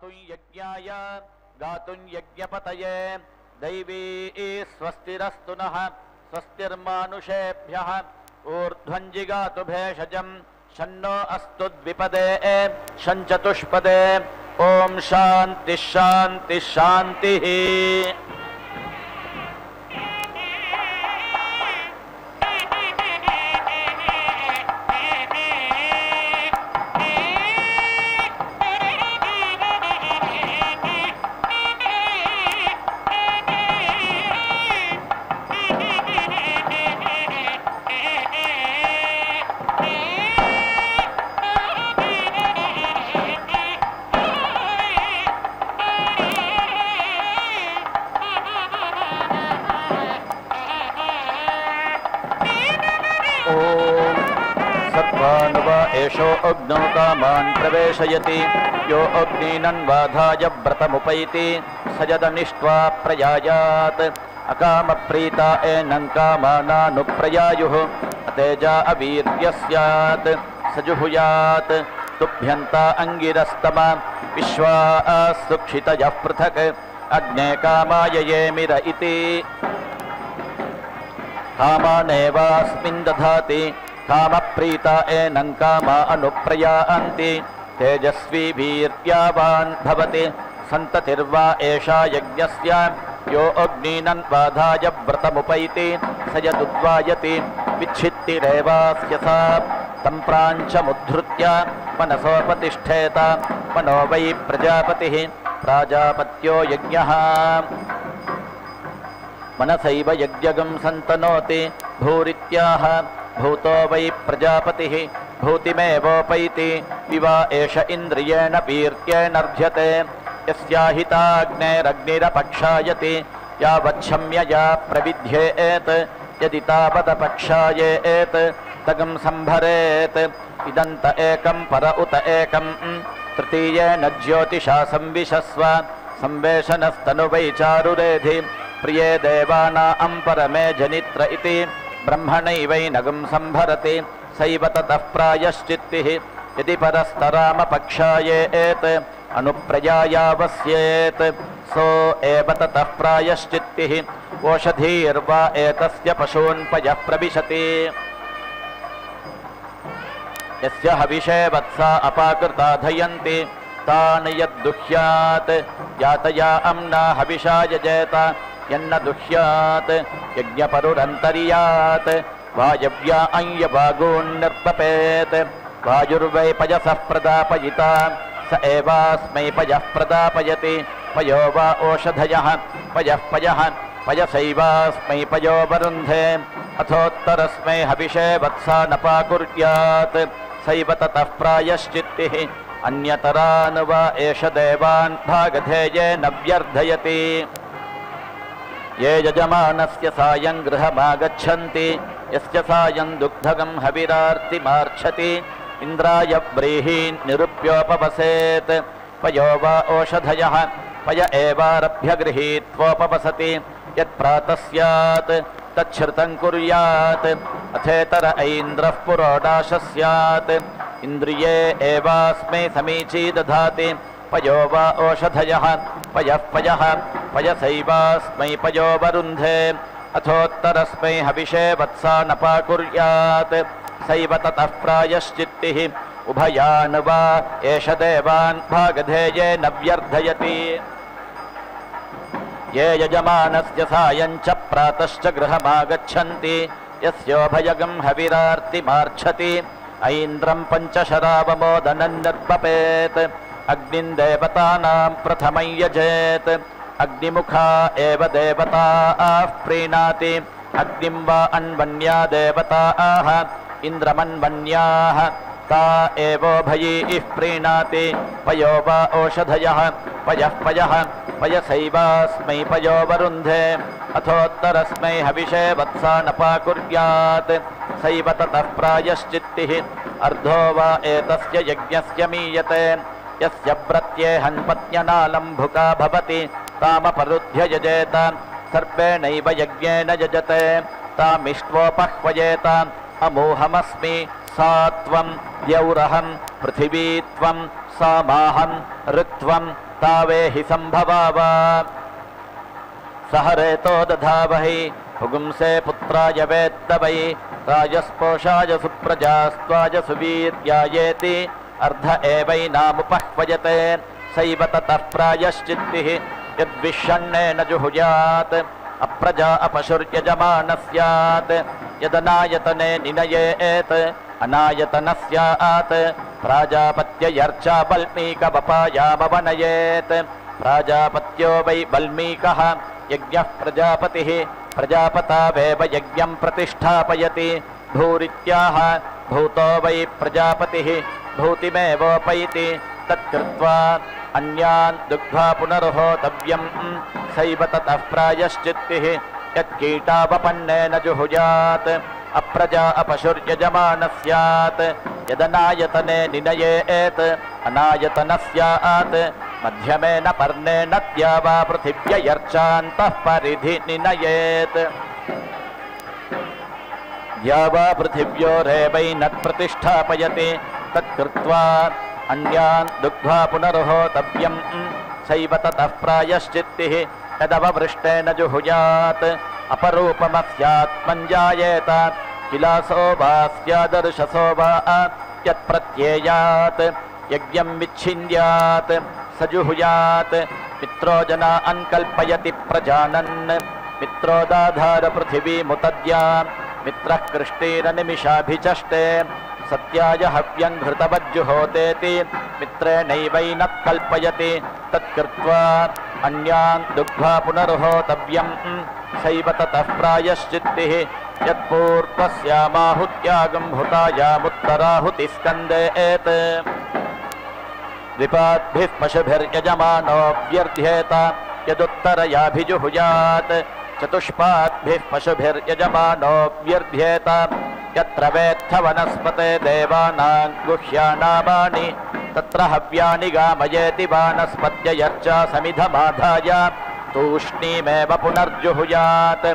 गातुं यज्ञाय गातुं यज्ञपतये दैवी स्वस्तिरस्तु नः स्वस्तिर्मानुषेभ्यः ऊर्ध्वं जिगातु भेषजं शन्नो अस्तु द्विपदे शञ्चतुष्पदे ओम शांति शांति शांति। एषो अग्नौ कामान् प्रवेशयति यो अग्निनन्वाधाय व्रतमुपैति सजदनिष्ट्वा प्रयायात् अकामप्रीता एनं कामानानुप्रयायुः तेजा अवीर्यस्यात् सजुहुयात् तुभ्यन्ता अङ्गिरस्तमा विश्वा सुक्षितयः पृथक् अग्ने कामाय येमिर इति कामानेवास्मिन् दधाति कामप्रीता एनं कामा अनुप्रयान्ति तेजस्वी वीर्यावान् भवति सन्ततिर्वा एषा यज्ञस्य यो अग्निनन्वाधाय व्रतमुपैति स यदुद्वायति विच्छित्तिरेवास्य सा तं प्राञ्चमुद्धृत्य मनसोपतिष्ठेत मनो वै प्रजापतिः प्राजापत्यो यज्ञः मनसैव यज्ञगं सन्तनोति भूरित्याह भूतो वै प्रजापतिः भूतिमेवोपैति विवा एष इन्द्रियेण वीर्येणर्ध्यते यस्याहिताग्नेरग्निरपक्षायति यावच्छम्यया प्रविध्येत् यदि तावदपक्षायेत् तगं संभरेत् इदन्त एकं पर उत एकं तृतीयेन ज्योतिषा संविशस्व संवेशनस्तनुवै चारुरेधि प्रिये देवानां परमे जनित्र इति ब्रह्मणैवैनगं संभरति सैव ततः प्रायश्चित्तिः यदि परस्तरामपक्षायेत् अनुप्रयायावस्येत् सो एव ततः प्रायश्चित्तिः ओषधीर्वा एतस्य पशून् पयः प्रविशति यस्य हविषे वत्सा अपाकृता धयन्ति तान् यद्दुह्यात् यातया अम्ना हविषा यजेत यन्न दुह्यात् यज्ञपरुरन्तर्यात् वायव्या अञ्यभागोन्निर्पपेत् वायुर्वै पयसः प्रदापयिता स एवास्मै पयः प्रदापयति पयो वा ओषधयः पयः पयः पयसैवास्मै पयो वरुन्धे अथोत्तरस्मै हविषे वत्सा नपाकुर्यात् सैव ततः प्रायश्चित्तिः अन्यतरान् वा एष देवान् भागधेयेन व्यर्धयति ये यजमानस्य सायं गृहमागच्छन्ति यस्य सायं दुग्धगं हविरार्तिमार्च्छति इन्द्राय व्रीहीन् निरुप्योपवसेत् पयो वा ओषधयः पय एवारभ्य गृहीत्वोपवसति यत्प्रातः स्यात् तच्छ्रुतं कुर्यात् अथेतर ऐन्द्रः पुरोडाशः स्यात् इन्द्रिये एवास्मै समीची दधाति पयो वा ओषधयः पयः पयः पयसैवास्मै पयो वरुन्धे अथोत्तरस्मै हविषे वत्सा नपाकुर्यात् सैव ततः प्रायश्चित्तिः उभयान् वा एष देवान् भागधेयेन व्यर्धयति ये यजमानस्य सायं च प्रातश्च गृहमागच्छन्ति यस्योभयगं हविरार्तिमार्च्छति ऐन्द्रं पञ्चशरावमोदनं निर्पपेत् अग्निं देवतानां प्रथमं यजेत् अग्निमुखा एव देवताः प्रीणाति अग्निं वा अन्वन्या देवताः इन्द्रमन्वन्याः ता एवोभयैः प्रीणाति पयो वा ओषधयः पयः पयः पयसैवास्मै पयो वरुन्धे अथोत्तरस्मै हविषे वत्सा नपाकुर्यात् सैव ततः प्रायश्चित्तिः अर्धो वा एतस्य यज्ञस्य मीयते यस्य प्रत्येहन्पत्न्यनालम्भुका भवति तामपरुध्य यजेत सर्पेणैव यज्ञेन यजते तामिष्ट्वोपह्वयेत अमोहमस्मि सा त्वं द्यौरहं पृथिवी त्वं सामाहं ऋत्वं तावेहि सम्भवाव सह रेतो दधावहि पुगुंसे पुत्राय वेत्तवै राजस्पोषाय सुप्रजास्त्वाय सुवीर्यायेति अर्ध एवैनामुपह्वयते सैव ततः प्रायश्चित्तिः यद्विषण्णेन जुहुयात् अप्रजा अपशुर्यजमानः स्यात् यदनायतने निनयेत् अनायतनः स्यात् प्राजापत्ययर्चा वल्मीकवपायामवनयेत् प्राजापत्यो वै वल्मीकः यज्ञः प्रजापतिः प्रजापतावेव यज्ञं प्रतिष्ठापयति भूरित्याह भूतो वै प्रजापतिः भूतिमेवोपैति तत्कृत्वा अन्यान् दुग्ध्वा पुनर्होतव्यं सैव ततः प्रायश्चित्तिः यत्कीटावपन्नेन जुहुयात् अप्रजा अपशुर्यजमानः स्यात् यदनायतने निनयेत् अनायतनः स्यात् मध्यमेन पर्णेन द्यावा पृथिव्ययर्चान्तः परिधि निनयेत् द्यावा पृथिव्योरेवैनत् प्रतिष्ठापयति तत्कृत्वा अन्यान् दुग्ध्वा पुनर्होतव्यं सैव ततः प्रायश्चित्तिः यदववृष्टेन जुहुयात् अपरूपमस्यात्मञ्जायेत किलासो वा स्यादर्शसो वा यत्प्रत्येयात् यज्ञं विच्छिन्द्यात् स जुहुयात् मित्रो जनान् कल्पयति प्रजानन् मित्रोदाधार पृथिवीमुतद्या मित्रः कृष्टीरनिमिषाभिचष्टे सत्याय हव्यं घृतवज्जुहोतेति मित्रेणैवैनः कल्पयति तत्कृत्वा अन्यान् दुग्ध्वा पुनर्होतव्यं सैव ततः प्रायश्चित्तिः यत्पूर्वस्यामाहुत्यागं हुतायामुत्तराहुतिस्कन्देत् द्विपाद्भिः पशुभिर्यजमानो व्यर्थ्येत यदुत्तरयाभिजुहुयात् चतुष्पाद्भिः पशुभिर्यजमानो व्यर्थ्येत यत्र वेत्थ वनस्पते देवानां गुह्यानामानि तत्र हव्यानि गामयेति वानस्पत्ययर्चा समिधमाधाय तूष्णीमेव पुनर्जुहुयात्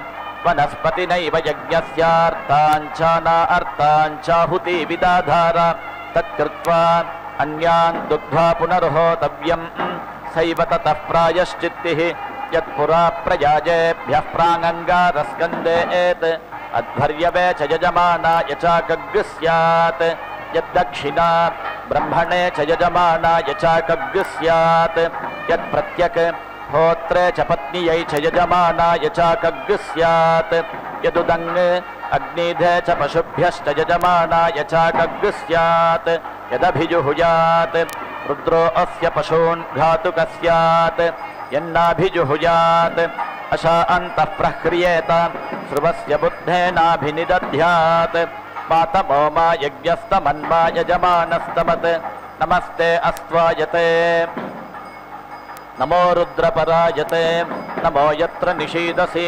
वनस्पतिनैव यज्ञस्यार्ताञ्चाना अर्ताञ्चाहुति विदाधार तत्कृत्वा अन्यान् दुग्ध्वा पुनर्होतव्यं सैव ततः प्रायश्चित्तिः यत्पुरा प्रयाजेभ्यः प्राङङ्गारस्कन्देत् अध्वर्यवे च यजमानाय चाकग्निः स्यात् यद्दक्षिणा ब्रह्मणे च यजमानाय चाकग्निः स्यात् यत्प्रत्यक् होत्रे च पत्न्यै च यजमानाय चाकग्निः स्यात् यदुदङ् अग्निधे च पशुभ्यश्च यजमानाय चाकग्निः स्यात् यदभिजुहुयात् रुद्रो अस्य पशून् घातुकः स्यात् यन्नाभिजुहुयात् अशा अन्तः प्रह्रियेत स्रुवस्य बुद्धेनाभिनिदध्यात् मातमो मा यज्ञस्तमन्मा यजमानस्तमत् नमस्ते अस्त्वायते नमो रुद्रपरायते नमो यत्र निषीदसि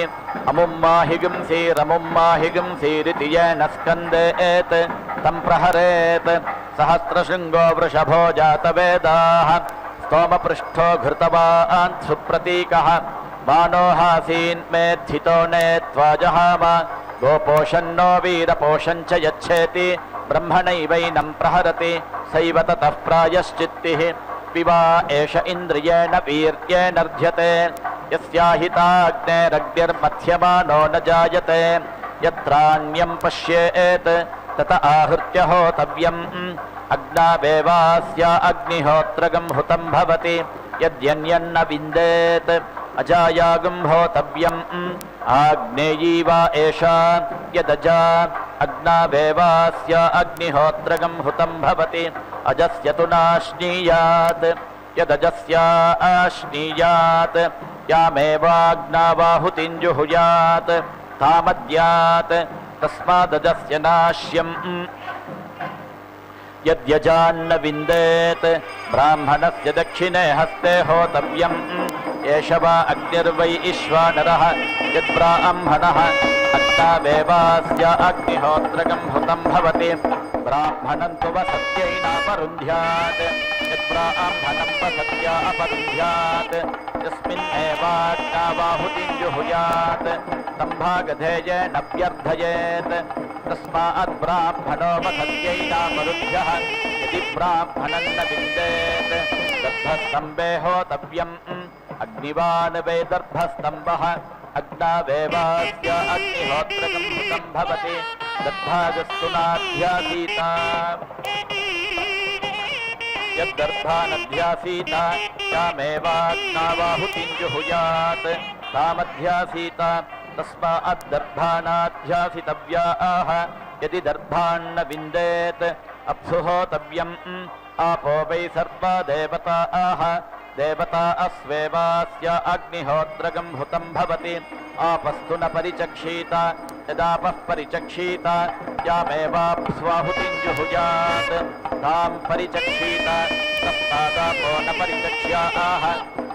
अमुं माहिगुंसीरमुं माहिगुंसीरिति येन स्कन्देत् तं प्रहरेत् सहस्रशृङ्गो वृषभो जातवेदाः स्तोमपृष्ठो घृतवान् सुप्रतीकः मानो हासीन् मेद्धितो नेत्वाजहाम गोपोषन्नो वीरपोषं च यच्छेति ब्रह्मणैवैनं प्रहरति सैव ततः प्रायश्चित्तिः पिबा एष इन्द्रियेण वीर्येणर्ध्यते यस्याहिताग्नेरग्निर्मथ्यमानो न जायते यत्राण्यं पश्येत् तत आहृत्य होतव्यम् अग्नावेवास्य अग्निहोत्रगं हुतं भवति यद्यन्यन्न विन्देत् अजायागं होतव्यम् आग्नेयी वा एषा यदजा अग्नावेवास्य अग्निहोत्रगं हुतं भवति अजस्य तु नाश्नीयात् यदजस्या आश्नीयात् यामेवाग्नावाहुतिं जुहुयात् तामद्यात् तस्मादजस्य नाश्यम् यद्यजान्न विन्देत् ब्राह्मणस्य दक्षिणे हस्ते होतव्यम् एष वा अग्निर्वै ईश्वानरः यद्ब्राह्मणः अग्नावेवास्य अग्निहोत्रगं हुतं भवति ब्राह्मणं तु वसत्यैनापरुन्ध्यात् यद्ब्राह्मणं वसत्या अपरुन्ध्यात् यस्मिन्नेवाग्नावाहुतिं जुहुयात् तं भागधेयेन व्यर्थयेत् तस्मात् ब्राह्मणो वसत्यैनापरुन्ध्यः यदि ब्राह्मणं न विन्देत् दर्भस्तम्भे होतव्यम् अग्निवान् वै दर्भस्तम्भः अग्नावेवास्य अग्निहोत्रकं हुतं भवति दर्भागस्तु नाध्यासीत यद्दर्भानध्यासीत यामेवाग्नावाहुतिं जुहुयात् तामध्यासीत तस्माद्दर्भानाध्यासितव्याः यदि दर्भान्न विन्देत् अप्सु होतव्यम् आपो वै सर्वा देवताः देवता अस्वेवास्य अग्निहोत्रकं हुतं भवति आपस्तु न परिचक्षीत यदापः परिचक्षीत यामेवाप्स्वाहुतिं जुहुयात् तां परिचक्षीत तस्मादापो न परिचक्ष्याः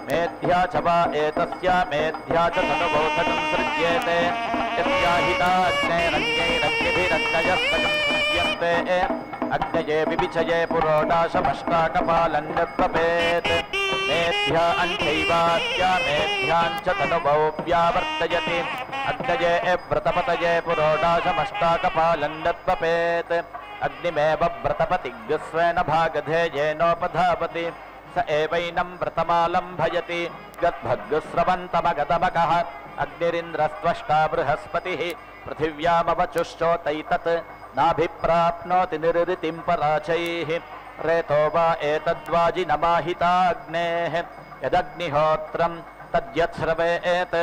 मेध्या च वा एतस्य मेध्या च तनुभौतकं सृज्येते यस्याहिताग्नेरन्यैरग्निभिरग्नयस्तकं सृज्यन्ते अग्नये विविचये पुरोडाशमष्टाकपालं निर्वपेत् मेध्या अन्यैवास्या मेध्यां च तनुभौ व्यावर्तयति अग्नये व्रतपतये पुरोडाशमष्टाकपालं निर्वपेत् अग्निमेव व्रतपतिग्स्वेन भागधेयेनोपधावति स एवैनं व्रतमालम्भयति गद्भग्स्रवन्तमगतमकः अग्निरिन्द्रस्त्वष्टा बृहस्पतिः पृथिव्यामवचुश्चोतैतत् नाभिप्राप्नोति निरृतिं पराचैः रेतो वा एतद्वाजिनमाहिताग्नेः यदग्निहोत्रं तद्यच्छ्रवेत्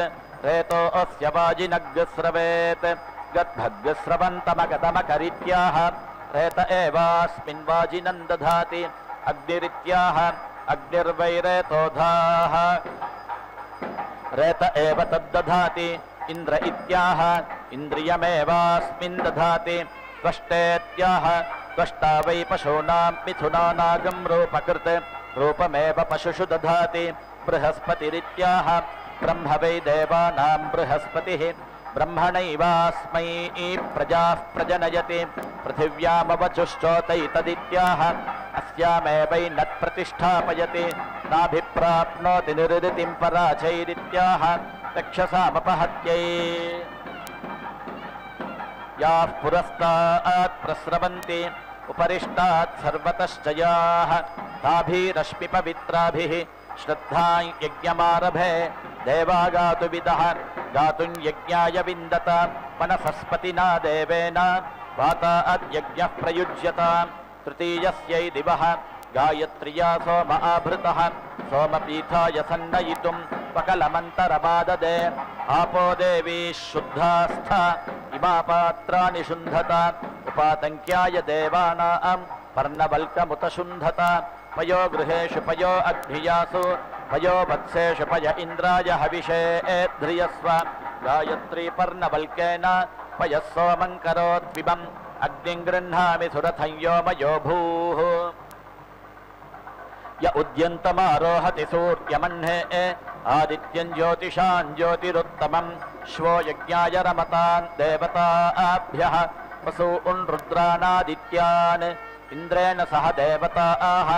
रेतो अस्य वाजिनग्स्रवेत् गद्भग्स्रवन्तमगतमकरित्याह रेत एवास्मिन् वाजिनं दधाति अग्निरित्याह अग्निर्वैरेतोधाः रेत एव तद्दधाति इन्द्र इत्याह इन्द्रियमेवास्मिन् दधाति त्वष्टेत्याह त्वष्टा वै पशूनां मिथुनानागं रूपकृत् रूपमेव पशुषु दधाति बृहस्पतिरित्याह ब्रह्म वै देवानां बृहस्पतिः ब्रह्मणैवास्मै प्रजाः प्रजनयति पृथिव्यामवचुश्चोतैतदित्याह अस्यामेवैनत् प्रतिष्ठापयति नाभिप्राप्नोति निरृतिं पराचैरित्याह चक्षसामपहत्यै याः पुरस्तात् प्रस्रवन्ति उपरिष्टात् सर्वतश्च याः ताभिरश्मिपवित्राभिः श्रद्धां यज्ञमारभे देवा गातुविदः गातुं यज्ञाय विन्दत मनसस्पतिना देवेन वाता अद्यज्ञः प्रयुज्यत तृतीयस्यै दिवः गायत्र्या सोम आवृतः सोमपीठाय सन्नयितुं पकलमन्तरमाददे आपो देवी शुद्धास्थ इमा पात्राणि शुन्धत उपातङ्क्याय देवानां पर्णवल्कमुतशुन्धत पयो गृहेषु पयो अग्नियासु पयो वत्सेषु पय इन्द्राय हविषे ध्रियस्व गायत्री पर्णवल्केन पयः सोमं करोत्विमम् अग्निं गृह्णामि सुरथं योमयो भूः य उद्यन्तमारोहति सूर्यमह्ने आदित्यं ज्योतिषां ज्योतिरुत्तमं श्वो यज्ञाय रमतान् देवताभ्यः वसून् रुद्रानादित्यान् इन्द्रेण सह देवताः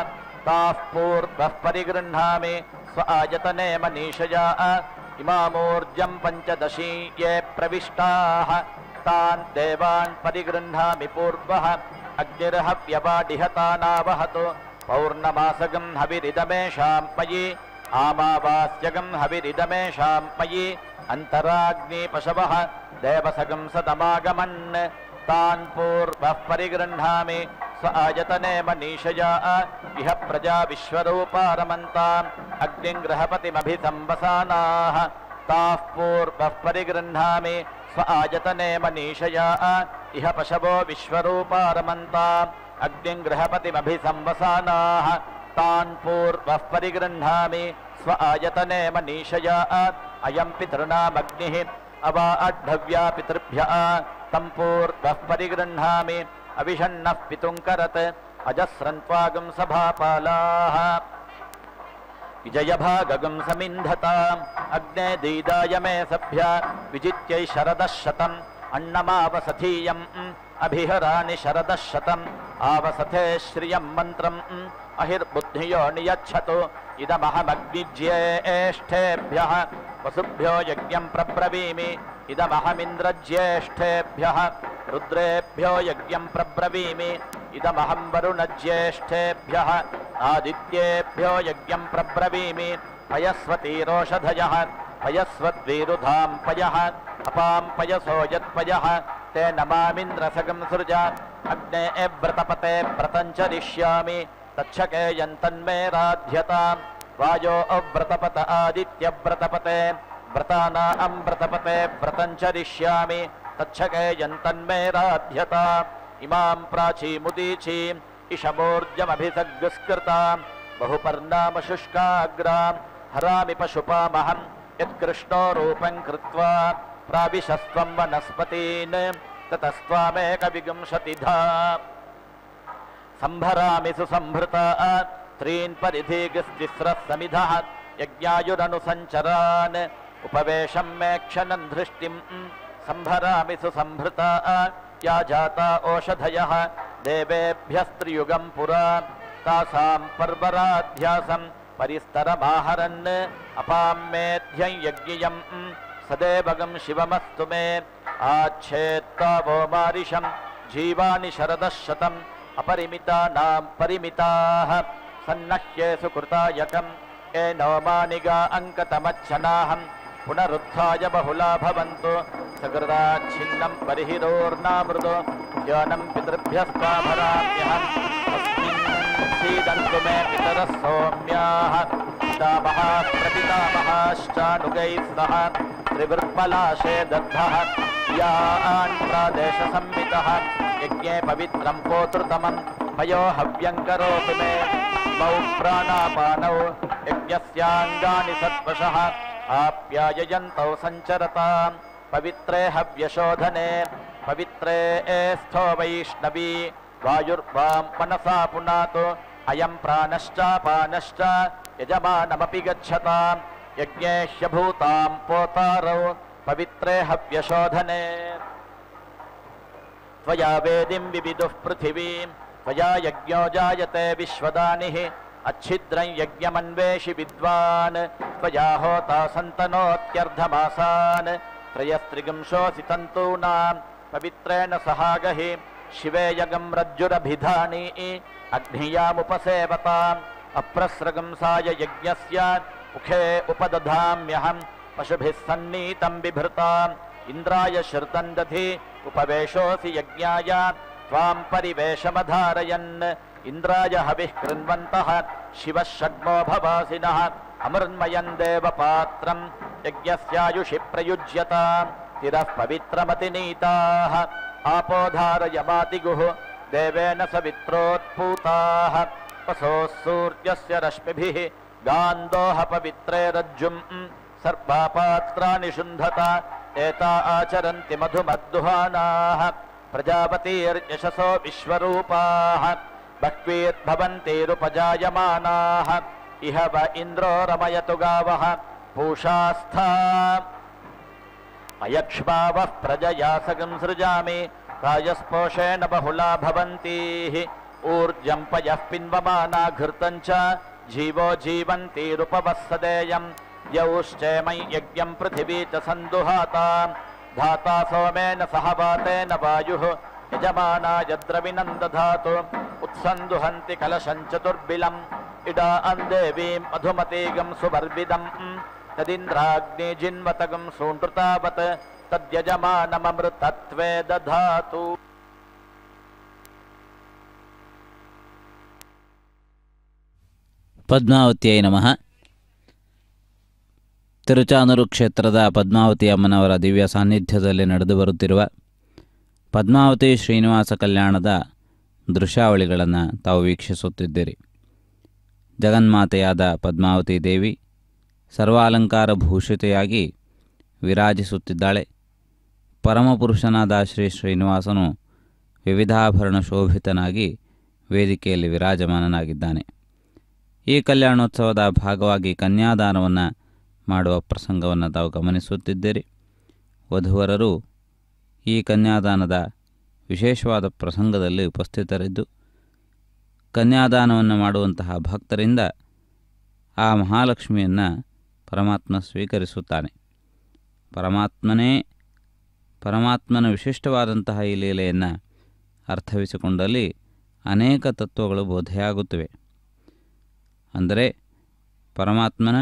ताः पूर्वः परिगृह्णामि स्व आयतने मनीषया इमामूर्जं पञ्चदशी ये प्रविष्टाः तान् देवान् परिगृह्णामि पूर्वः अग्निर्हव्यवाडिहतानावहतु पौर्णमासगं हविरिदमेषां मयि आमावास्यगं हविरिदमेषां मयि अन्तराग्निपशवः देवसगं सदमागमन् तान् पूर्वः परिगृह्णामि स्व आयतने मनीषया इह प्रजा विश्वरूपा रमन्ताम् अग्निं गृहपतिमभिसंवसानाः ताः पूर्वः परिगृह्णामि स्व आयतने मनीषया इह पशवो विश्वरूपा रमन्ताम् अग्निं गृहपतिमभिसंवसानाः तान् पूर्वः परिगृह्णामि स्व आयतने मनीषया अयं पितॄणामग्निः अवा अड्ढव्या पितृभ्यः तं पूर्वः परिगृह्णामि अविषण्णः पितुङ्करत् अजस्रन्त्वागं सभापालाः विजयभागगं समिन्धताम् अग्ने दीदाय मे सभ्य विजित्यै शरदः शतम् अन्नमावसथीयम् अभिहराणि शरदः शतम् आवसथे श्रियं मन्त्रम् अहिर्बुद्धियो नियच्छतु इदमहमग्निज्येष्ठेभ्यः वसुभ्यो यज्ञं प्रब्रवीमि इदमहमिन्द्रज्येष्ठेभ्यः रुद्रेभ्यो यज्ञं प्रब्रवीमि इदमहं वरुणज्येष्ठेभ्यः आदित्येभ्यो यज्ञं प्रब्रवीमि पयस्वतीरोषधयः पयस्वद्वीरुधां पयः अपां पयसो यत्पयः ते नमामिन्द्रसगं सृज अग्ने व्रतपते व्रतञ्चरिष्यामि तच्छके यन्तन्मे राध्यतां वायो अव्रतपत आदित्यव्रतपते व्रतानां व्रतपते व्रतञ्चरिष्यामि तच्छके यन्तन्मे राध्यताम् इमां प्राचीमुदीचीम् इषमूर्जमभिसग्स्कृतां बहुपर्णामशुष्काग्रां हरामि पशुपामहं यत्कृष्णो रूपं कृत्वा प्राविशस्त्वं वनस्पतीन् ततस्त्वामेकविंशतिधा सम्भरामि सुसम्भृता त्रीन् परिधिस्तिस्रः समिधः यज्ञायुरनुसञ्चरान् उपवेशं मे क्षणं धृष्टिं सम्भरामि सुसम्भृता या जाता ओषधयः देवेभ्यस्त्रियुगं पुरा तासां पर्वराध्यासं परिस्तरमाहरन् अपां मेध्यं यज्ञियं सदेवगं शिवमस्तु मे आच्छेत्तावो मारिषं जीवानि शरदः शतम् अपरिमितानां परिमिताः सन्नह्ये सुकृतायकम् एनो मानिगा अङ्कतमच्छनाहं पुनरुत्थाय बहुला भवन्तु सकृदाच्छिन्नं परिहिरोर्नामृतो ध्यानं पितृभ्यस्ताभराम्यहम् अस्मिन् सीदन्तु मे पितरः सौम्याः पितामहाः प्रपितामहाश्चानुगैः सह त्रिवृत्पलाशे दग्धः यान् प्रादेशसंवितः यज्ञे पवित्रं पोतृतमं मयो हव्यं करोतु मे मौ प्राणापानौ यज्ञस्याङ्गानि सत्वशः आप्याययन्तौ सञ्चरतां पवित्रे हव्यशोधने पवित्रे स्थो वैष्णवी वायुर्वां मनसा पुनातु अयं प्राणश्चापानश्च यजमानमपि गच्छतां यज्ञे ह्यभूतां पोतारौ पवित्रे हव्यशोधने त्वया वेदिं विविदुः पृथिवीं त्वया यज्ञो जायते विश्वदानिः अच्छिद्रं यज्ञमन्वेषि विद्वान् त्वया होता सन्तनोत्यर्धमासान् त्रयस्त्रिगुंशोऽसि तन्तूनां पवित्रेण सहागहि शिवे यगं रज्जुरभिधानी अग्नियामुपसेवताम् अप्रस्रगंसाय यज्ञस्य मुखे उपदधाम्यहं पशुभिः सन्नीतं बिभृताम् इन्द्राय श्रुतं दधि उपवेशोऽसि यज्ञाय त्वां परिवेशमधारयन् इन्द्राय हविः कृण्वन्तः शिवः षड्मो भवासिनः अमृन्मयं देवपात्रं यज्ञस्यायुषि प्रयुज्यताम् तिरः पवित्रमतिनीताः आपोधारयमातिगुः देवेन सवित्रोत्पूताः वसोः सूर्यस्य रश्मिभिः गान्धोः पवित्रे रज्जुम् सर्वापात्राणि शुन्धता एता आचरन्ति मधुमद्दुहानाः प्रजापतिर्यशसो विश्वरूपाः बह्वीर्भवन्तिरुपजायमानाः इह व इन्द्रो रमयतु गावः पूषास्था अयक्ष्मावः प्रजया सगं सृजामि राजस्पोषेण बहुला भवन्तीः ऊर्जं पयः पिन्वमाना घृतं च जीवो जीवन्तीरुपवत्सदेयम् यौश्चेमै यज्ञं पृथिवी च सन्दुहाताम् धाता सोमेन सह वातेन वायुः यजमानाय द्रविणं दधातु उत्सन्दुहन्ति कलशं चतुर्बिलम् इडा अन्देवीं मधुमतीगं सुवर्विदम् तदिन्द्राग्नि जिन्वतगं सूनृतावत् तद्यजमानममृतत्वे दधातु। ಪದ್ಮಾವತಿಯೈ ನಮಃ. ತಿರುಚಾನೂರು ಕ್ಷೇತ್ರದ ಪದ್ಮಾವತಿ ಅಮ್ಮನವರ ದಿವ್ಯ ಸಾನ್ನಿಧ್ಯದಲ್ಲಿ ನಡೆದು ಬರುತ್ತಿರುವ ಪದ್ಮಾವತಿ ಶ್ರೀನಿವಾಸ ಕಲ್ಯಾಣದ ದೃಶ್ಯಾವಳಿಗಳನ್ನು ತಾವು ವೀಕ್ಷಿಸುತ್ತಿದ್ದೀರಿ. ಜಗನ್ಮಾತೆಯಾದ ಪದ್ಮಾವತಿ ದೇವಿ ಸರ್ವಾಲಂಕಾರ ಭೂಷಿತೆಯಾಗಿ ವಿರಾಜಿಸುತ್ತಿದ್ದಾಳೆ. ಪರಮಪುರುಷನಾದ ಶ್ರೀ ಶ್ರೀನಿವಾಸನು ವಿವಿಧಾಭರಣ ಶೋಭಿತನಾಗಿ ವೇದಿಕೆಯಲ್ಲಿ ವಿರಾಜಮಾನನಾಗಿದ್ದಾನೆ. ಈ ಕಲ್ಯಾಣೋತ್ಸವದ ಭಾಗವಾಗಿ ಕನ್ಯಾದಾನವನ್ನು ಮಾಡುವ ಪ್ರಸಂಗವನ್ನು ತಾವು ಗಮನಿಸುತ್ತಿದ್ದೀರಿ. ವಧುವರರು ಈ ಕನ್ಯಾದಾನದ ವಿಶೇಷವಾದ ಪ್ರಸಂಗದಲ್ಲಿ ಉಪಸ್ಥಿತರಿದ್ದು ಕನ್ಯಾದಾನವನ್ನು ಮಾಡುವಂತಹ ಭಕ್ತರಿಂದ ಆ ಮಹಾಲಕ್ಷ್ಮಿಯನ್ನು ಪರಮಾತ್ಮ ಸ್ವೀಕರಿಸುತ್ತಾನೆ. ಪರಮಾತ್ಮನ ವಿಶಿಷ್ಟವಾದಂತಹ ಈ ಲೀಲೆಯನ್ನು ಅರ್ಥವಿಸಿಕೊಂಡಲ್ಲಿ ಅನೇಕ ತತ್ವಗಳು ಬೋಧೆಯಾಗುತ್ತವೆ. ಅಂದರೆ ಪರಮಾತ್ಮನ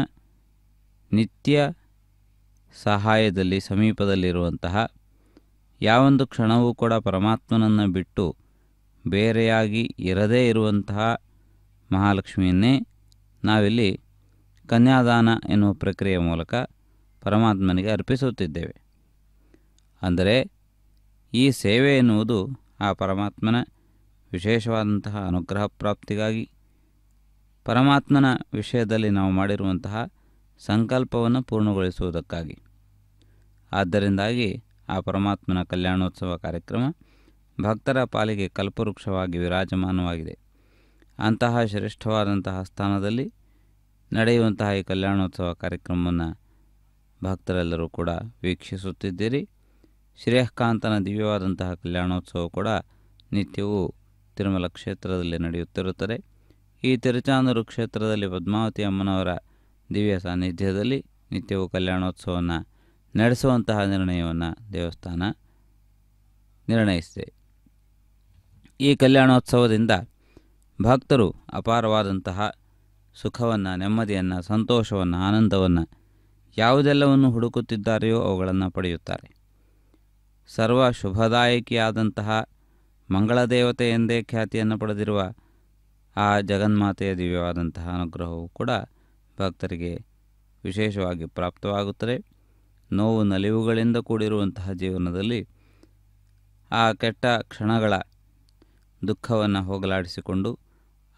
ನಿತ್ಯ ಸಹಾಯದಲ್ಲಿ ಸಮೀಪದಲ್ಲಿರುವಂತಹ ಯಾವೊಂದು ಕ್ಷಣವೂ ಕೂಡ ಪರಮಾತ್ಮನನ್ನು ಬಿಟ್ಟು ಬೇರೆಯಾಗಿ ಇರದೇ ಇರುವಂತಹ ಮಹಾಲಕ್ಷ್ಮಿಯನ್ನೇ ನಾವಿಲ್ಲಿ ಕನ್ಯಾದಾನ ಎನ್ನುವ ಪ್ರಕ್ರಿಯೆಯ ಮೂಲಕ ಪರಮಾತ್ಮನಿಗೆ ಅರ್ಪಿಸುತ್ತಿದ್ದೇವೆ. ಅಂದರೆ ಈ ಸೇವೆ ಎನ್ನುವುದು ಆ ಪರಮಾತ್ಮನ ವಿಶೇಷವಾದಂತಹ ಅನುಗ್ರಹ ಪ್ರಾಪ್ತಿಗಾಗಿ, ಪರಮಾತ್ಮನ ವಿಷಯದಲ್ಲಿ ನಾವು ಮಾಡಿರುವಂತಹ ಸಂಕಲ್ಪವನ್ನು ಪೂರ್ಣಗೊಳಿಸುವುದಕ್ಕಾಗಿ. ಆದ್ದರಿಂದಾಗಿ ಆ ಪರಮಾತ್ಮನ ಕಲ್ಯಾಣೋತ್ಸವ ಕಾರ್ಯಕ್ರಮ ಭಕ್ತರ ಪಾಲಿಗೆ ಕಲ್ಪವೃಕ್ಷವಾಗಿ ವಿರಾಜಮಾನವಾಗಿದೆ. ಅಂತಹ ಶ್ರೇಷ್ಠವಾದಂತಹ ಸ್ಥಾನದಲ್ಲಿ ನಡೆಯುವಂತಹ ಈ ಕಲ್ಯಾಣೋತ್ಸವ ಕಾರ್ಯಕ್ರಮವನ್ನು ಭಕ್ತರೆಲ್ಲರೂ ಕೂಡ ವೀಕ್ಷಿಸುತ್ತಿದ್ದೀರಿ. ಶ್ರೇಯಃಕಾಂತನ ದಿವ್ಯವಾದಂತಹ ಕಲ್ಯಾಣೋತ್ಸವ ಕೂಡ ನಿತ್ಯವೂ ತಿರುಮಲ ಕ್ಷೇತ್ರದಲ್ಲಿ ನಡೆಯುತ್ತಿರುತ್ತದೆ. ಈ ತಿರುಚಾನೂರು ಕ್ಷೇತ್ರದಲ್ಲಿ ಪದ್ಮಾವತಿ ಅಮ್ಮನವರ ದಿವ್ಯ ಸಾನ್ನಿಧ್ಯದಲ್ಲಿ ನಿತ್ಯವೂ ಕಲ್ಯಾಣೋತ್ಸವವನ್ನು ನಡೆಸುವಂತಹ ನಿರ್ಣಯವನ್ನು ದೇವಸ್ಥಾನ ನಿರ್ಣಯಿಸಿದೆ. ಈ ಕಲ್ಯಾಣೋತ್ಸವದಿಂದ ಭಕ್ತರು ಅಪಾರವಾದಂತಹ ಸುಖವನ್ನು, ನೆಮ್ಮದಿಯನ್ನು, ಸಂತೋಷವನ್ನು, ಆನಂದವನ್ನು ಯಾವುದೆಲ್ಲವನ್ನು ಹುಡುಕುತ್ತಿದ್ದಾರೆಯೋ ಅವುಗಳನ್ನು ಪಡೆಯುತ್ತಾರೆ. ಸರ್ವ ಶುಭದಾಯಕಿಯಾದಂತಹ ಮಂಗಳದೇವತೆ ಎಂದೇ ಖ್ಯಾತಿಯನ್ನು ಪಡೆದಿರುವ ಆ ಜಗನ್ಮಾತೆಯ ದಿವ್ಯವಾದಂತಹ ಅನುಗ್ರಹವು ಕೂಡ ಭಕ್ತರಿಗೆ ವಿಶೇಷವಾಗಿ ಪ್ರಾಪ್ತವಾಗುತ್ತದೆ. ನೋವು ನಲಿವುಗಳಿಂದ ಕೂಡಿರುವಂತಹ ಜೀವನದಲ್ಲಿ ಆ ಕೆಟ್ಟ ಕ್ಷಣಗಳ ದುಃಖವನ್ನು ಹೋಗಲಾಡಿಸಿಕೊಂಡು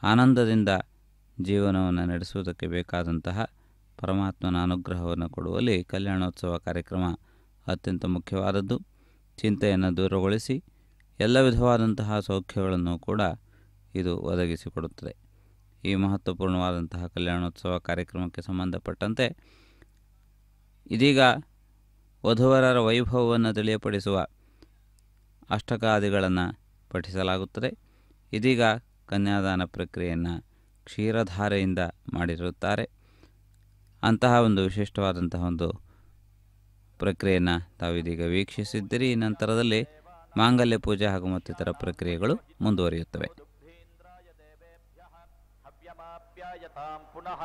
ಆನಂದದಿಂದ ಜೀವನವನ್ನು ನಡೆಸುವುದಕ್ಕೆ ಬೇಕಾದಂತಹ ಪರಮಾತ್ಮನ ಅನುಗ್ರಹವನ್ನು ಕೊಡುವಲ್ಲಿ ಕಲ್ಯಾಣೋತ್ಸವ ಕಾರ್ಯಕ್ರಮ ಅತ್ಯಂತ ಮುಖ್ಯವಾದದ್ದು. ಚಿಂತೆಯನ್ನು ದೂರಗೊಳಿಸಿ ಎಲ್ಲ ವಿಧವಾದಂತಹ ಸೌಖ್ಯಗಳನ್ನು ಕೂಡ ಇದು ಒದಗಿಸಿಕೊಡುತ್ತದೆ. ಈ ಮಹತ್ವಪೂರ್ಣವಾದಂತಹ ಕಲ್ಯಾಣೋತ್ಸವ ಕಾರ್ಯಕ್ರಮಕ್ಕೆ ಸಂಬಂಧಪಟ್ಟಂತೆ ಇದೀಗ ವಧುವರರ ವೈಭವವನ್ನು ತಿಳಿಯಪಡಿಸುವ ಅಷ್ಟಕಾದಿಗಳನ್ನು ಪಠಿಸಲಾಗುತ್ತದೆ. ಇದೀಗ ಕನ್ಯಾದಾನ ಪ್ರಕ್ರಿಯೆಯನ್ನು ಕ್ಷೀರಧಾರೆಯಿಂದ ಮಾಡಿರುತ್ತಾರೆ. ಅಂತಹ ಒಂದು ವಿಶಿಷ್ಟವಾದಂತಹ ಒಂದು ಪ್ರಕ್ರಿಯೆಯನ್ನು ತಾವಿದೀಗ ವೀಕ್ಷಿಸಿದ್ದೀರಿ. ನಂತರದಲ್ಲಿ ಮಾಂಗಲ್ಯ ಪೂಜೆ ಹಾಗೂ ಮತ್ತಿತರ ಪ್ರಕ್ರಿಯೆಗಳು ಮುಂದುವರಿಯುತ್ತವೆ. ಪುನಃ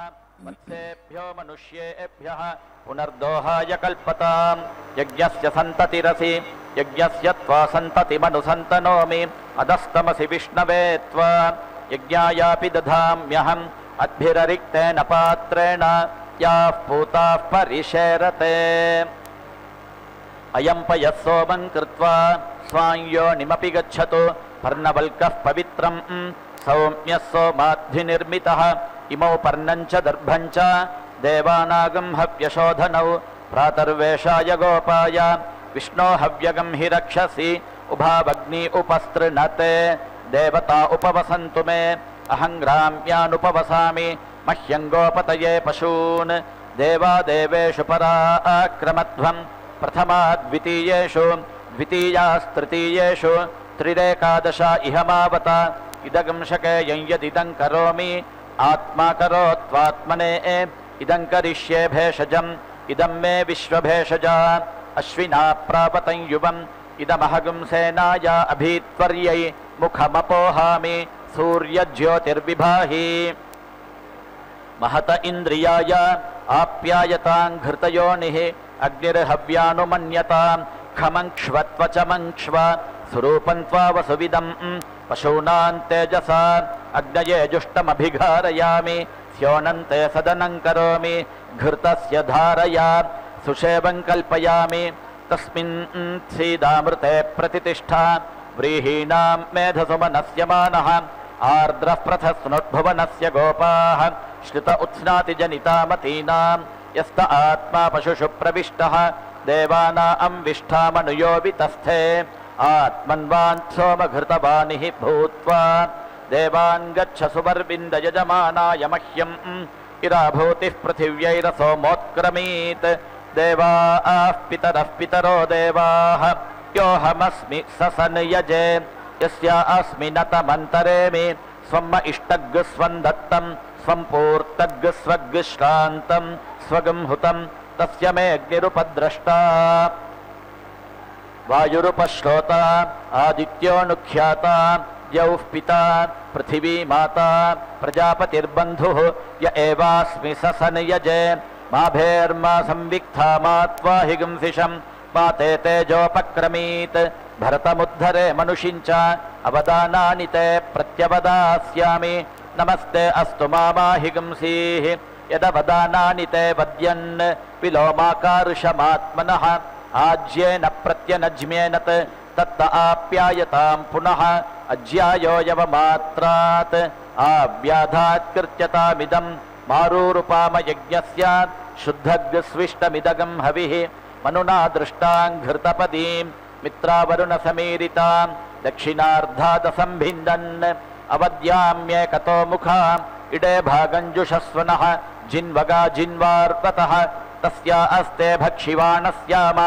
ಮತ್ಸ್ಯೇಭ್ಯೋ ಮನುಷ್ಯೇಭ್ಯಃ ಪುನರ್ದೋಹಾಯ ಕಲ್ಪತಾಂ ಯಜ್ಞಸ್ಯ ಸಂತತಿರಸಿ ಯಜ್ಞಸ್ಯ ತ್ವಾ ಸಂತತಿಮನುಸಂತನೋಮಿ ಅಧಸ್ತಮಸಿ ವಿಷ್ಣವೇ ತ್ವಾ ಯಜ್ಞಾಯಾಪಿ ದಧಾಮ್ಯಹಂ ಅದ್ಭಿರರಿಕ್ತೇನ ಪಾತ್ರೇಣ ಯಾಃ ಪೂತಾಃ ಪರಿಶೇರತೆ ಅಯಂ ಪಯಃ ಸೋಮಂ ಕೃತ್ವಾ ಸ್ವಾಂಯೋನಿಮಪಿ ಗಚ್ಚತು ಪರ್ಣವಲ್ಕಃ ಪವಿತ್ರಂ ಸೌಮ್ಯಃ ಸೋಮಾದ್ಭಿನಿರ್ಮಿತಃ ಇಮೌ ಪರ್ಣಂಚ ದರ್ಭಂಚ ದೇವಾನಾಗಂ ಹವ್ಯಶೋಧನೌ ಪ್ರಾತರ್ವೇಷಾಯ ಗೋಪಾಯ ವಿಷ್ಣೋ ಹವ್ಯಗಂ ಹಿ ರಕ್ಷಸಿ ಉಭಾವಗ್ನಿ ಉಪಸ್ತೃಣತೆ ದೇವತಾ ಉಪವಸಂತು ಮೇ ಅಹಂಗ್ರಾಮ್ಯಾನುಪವಸಾಮಿ ಮಹ್ಯಂ ಗೋಪತಯೇ ಪಶೂನ್ ದೇವಾದೇವೇಷು ಪರಾಕ್ರಮಧ್ವಂ ಪ್ರಥಮಾದ್ವಿತೀಯೇಷು ದ್ವಿತೀಯಾಸ್ತೃತೀಯೇಷು ತ್ರಿರೇಕಾದಶ ಇಹಮಾವತ ಇದಗಂ ಶಕೇಯಂ ಯದಿದಂ ಕರೋಮಿ ಆತ್ಮಾ ಕರೋತ್ವಾತ್ಮನೇ ಇದಂ ಕರಿಷ್ಯೇ ಭೇಷಜಂ ಇದಂ ಮೇ ವಿಶ್ವಭೇಷಜ ಅಶ್ವಿನಾ ಪ್ರಾಪತಂ ಯುವಂ ಇದಮಹಗುಂ ಸೇನಾಯ ಅಭೀತ್ವರ್ಯೈ ಮುಖಮಪೋಹಾಮಿ ಸೂರ್ಯಜ್ಯೋತಿರ್ವಿಭಾಹಿ ಮಹತ ಇಂದ್ರಿಯಾಯ ಆಪ್ಯಾಯತಾಂ ಘೃತಯೋನಿಃ ಅಗ್ನಿರ್ಹವ್ಯಾನುಮನ್ಯತಾಂ ಖಮಂಕ್ಷ್ವತ್ವಚಮಂಕ್ಷ್ವ ಸ್ವರೂಪಂ ತ್ವಾ ವಸುವಿದಂ ಪಶೂನಾಂ ತೇಜಸಾ ಅಗ್ನಯೇ ಜುಷ್ಟಮಭಿಘಾರಯಾಮಿ ಸ್ಯೋನಂತೆ ಸದನಂ ಕರೋಮಿ ಘೃತಸ್ಯ ಧಾರಯಾ ಸುಷೇವಂ ಕಲ್ಪಯಾಮಿ ತಸ್ಮಿನ್ ಸೀದಾಮೃತೆ ಪ್ರತಿಷ್ಠಾ ವ್ರೀಹೀಣಾಂ ಮೇಧಸುಮನಸ್ಯ ಮಾನಃ ಆರ್ದ್ರಃ ಪ್ರಥಸ್ನುದ್ಭುವನಸ್ಯ ಗೋಪಾಃ ಶ್ರುತ ಉತ್ಸ್ನಾತಿ ಜನಿತಾಮತೀನಾಂ ಯಸ್ತ ಆತ್ಮಾ ಪಶುಷು ಪ್ರವಿಷ್ಟಃ ದೇವಾನಾಂ ವಿಷ್ಠಾಮನುಯೋ ವಿತಸ್ಥೆ ಆತ್ಮನ್ವಾನ್ ಸೋಮಘೃತವಾನಿಃ ಭೂತ್ವಾ ದೇವಾನ್ ಗಚ್ಚ ಸುವರ್ವಿಂದ ಯಜಮಾನಾಯ ಮಹ್ಯಂ ಇರಾಭೂತಿಃ ಪೃಥಿವ್ಯೈರಸೋಮೋತ್ಕ್ರಮೀತ್ ದೇವಾಃ ಪಿತರಃ ಪಿತರೋ ದೇವಾಃ ಯೋಹಮಸ್ಮಿ ಸಸನ್ ಯಜೆ ಯಸ್ಯಾಸ್ಮಿ ನತಮಂತರೇಮಿ ಸ್ವಮ್ಮ ಇಷ್ಟಗ್ ಸ್ವಂ ದತ್ತಂ ಸ್ವಂ ಪೂರ್ತಗ್ ಸ್ವಗ್ ಶ್ರಾಂತಂ ಸ್ವಗಂ ಹುತಂ ತಸ್ಯ ಮೇ ಅಗ್ನಿರುಪದ್ರಷ್ಟಾ ವಾಯುರುಪಶ್ರೋತ ಆದಿತ್ಯೋನುಖ್ಯಾತ द्यौः पिता पृथिवी माता प्रजापतिर्बन्धुः य एवास्मि ससन यजे माभेर्मा संविक्था मा त्वाहि गुंसिषम् मा ते तेजोपक्रमीत् भरतमुद्धरे मनुषिञ्च अवदानानि ते प्रत्यवदास्यामि नमस्ते अस्तु माहि गुंसीः यदवदानानि ते वद्यन् विलोमाकारुषमात्मनः आज्येन प्रत्यनज्म्येन तत्त आप्यायतां पुनः अज्यायोयवमात्रात् आव्याधात्कृत्यतामिदं मारूरुपामयज्ञस्य शुद्धग्स्विष्टमिदगं हविः मनुना दृष्टां घृतपदीं मित्रावरुणसमीरितां दक्षिणार्धादसम्भिन्दन् अवद्याम्येकतो मुखाम् इडे भागञ्जुषस्वनः जिन्वगा जिन्वार्वतः तस्या अस्ते भक्षिवाणस्याम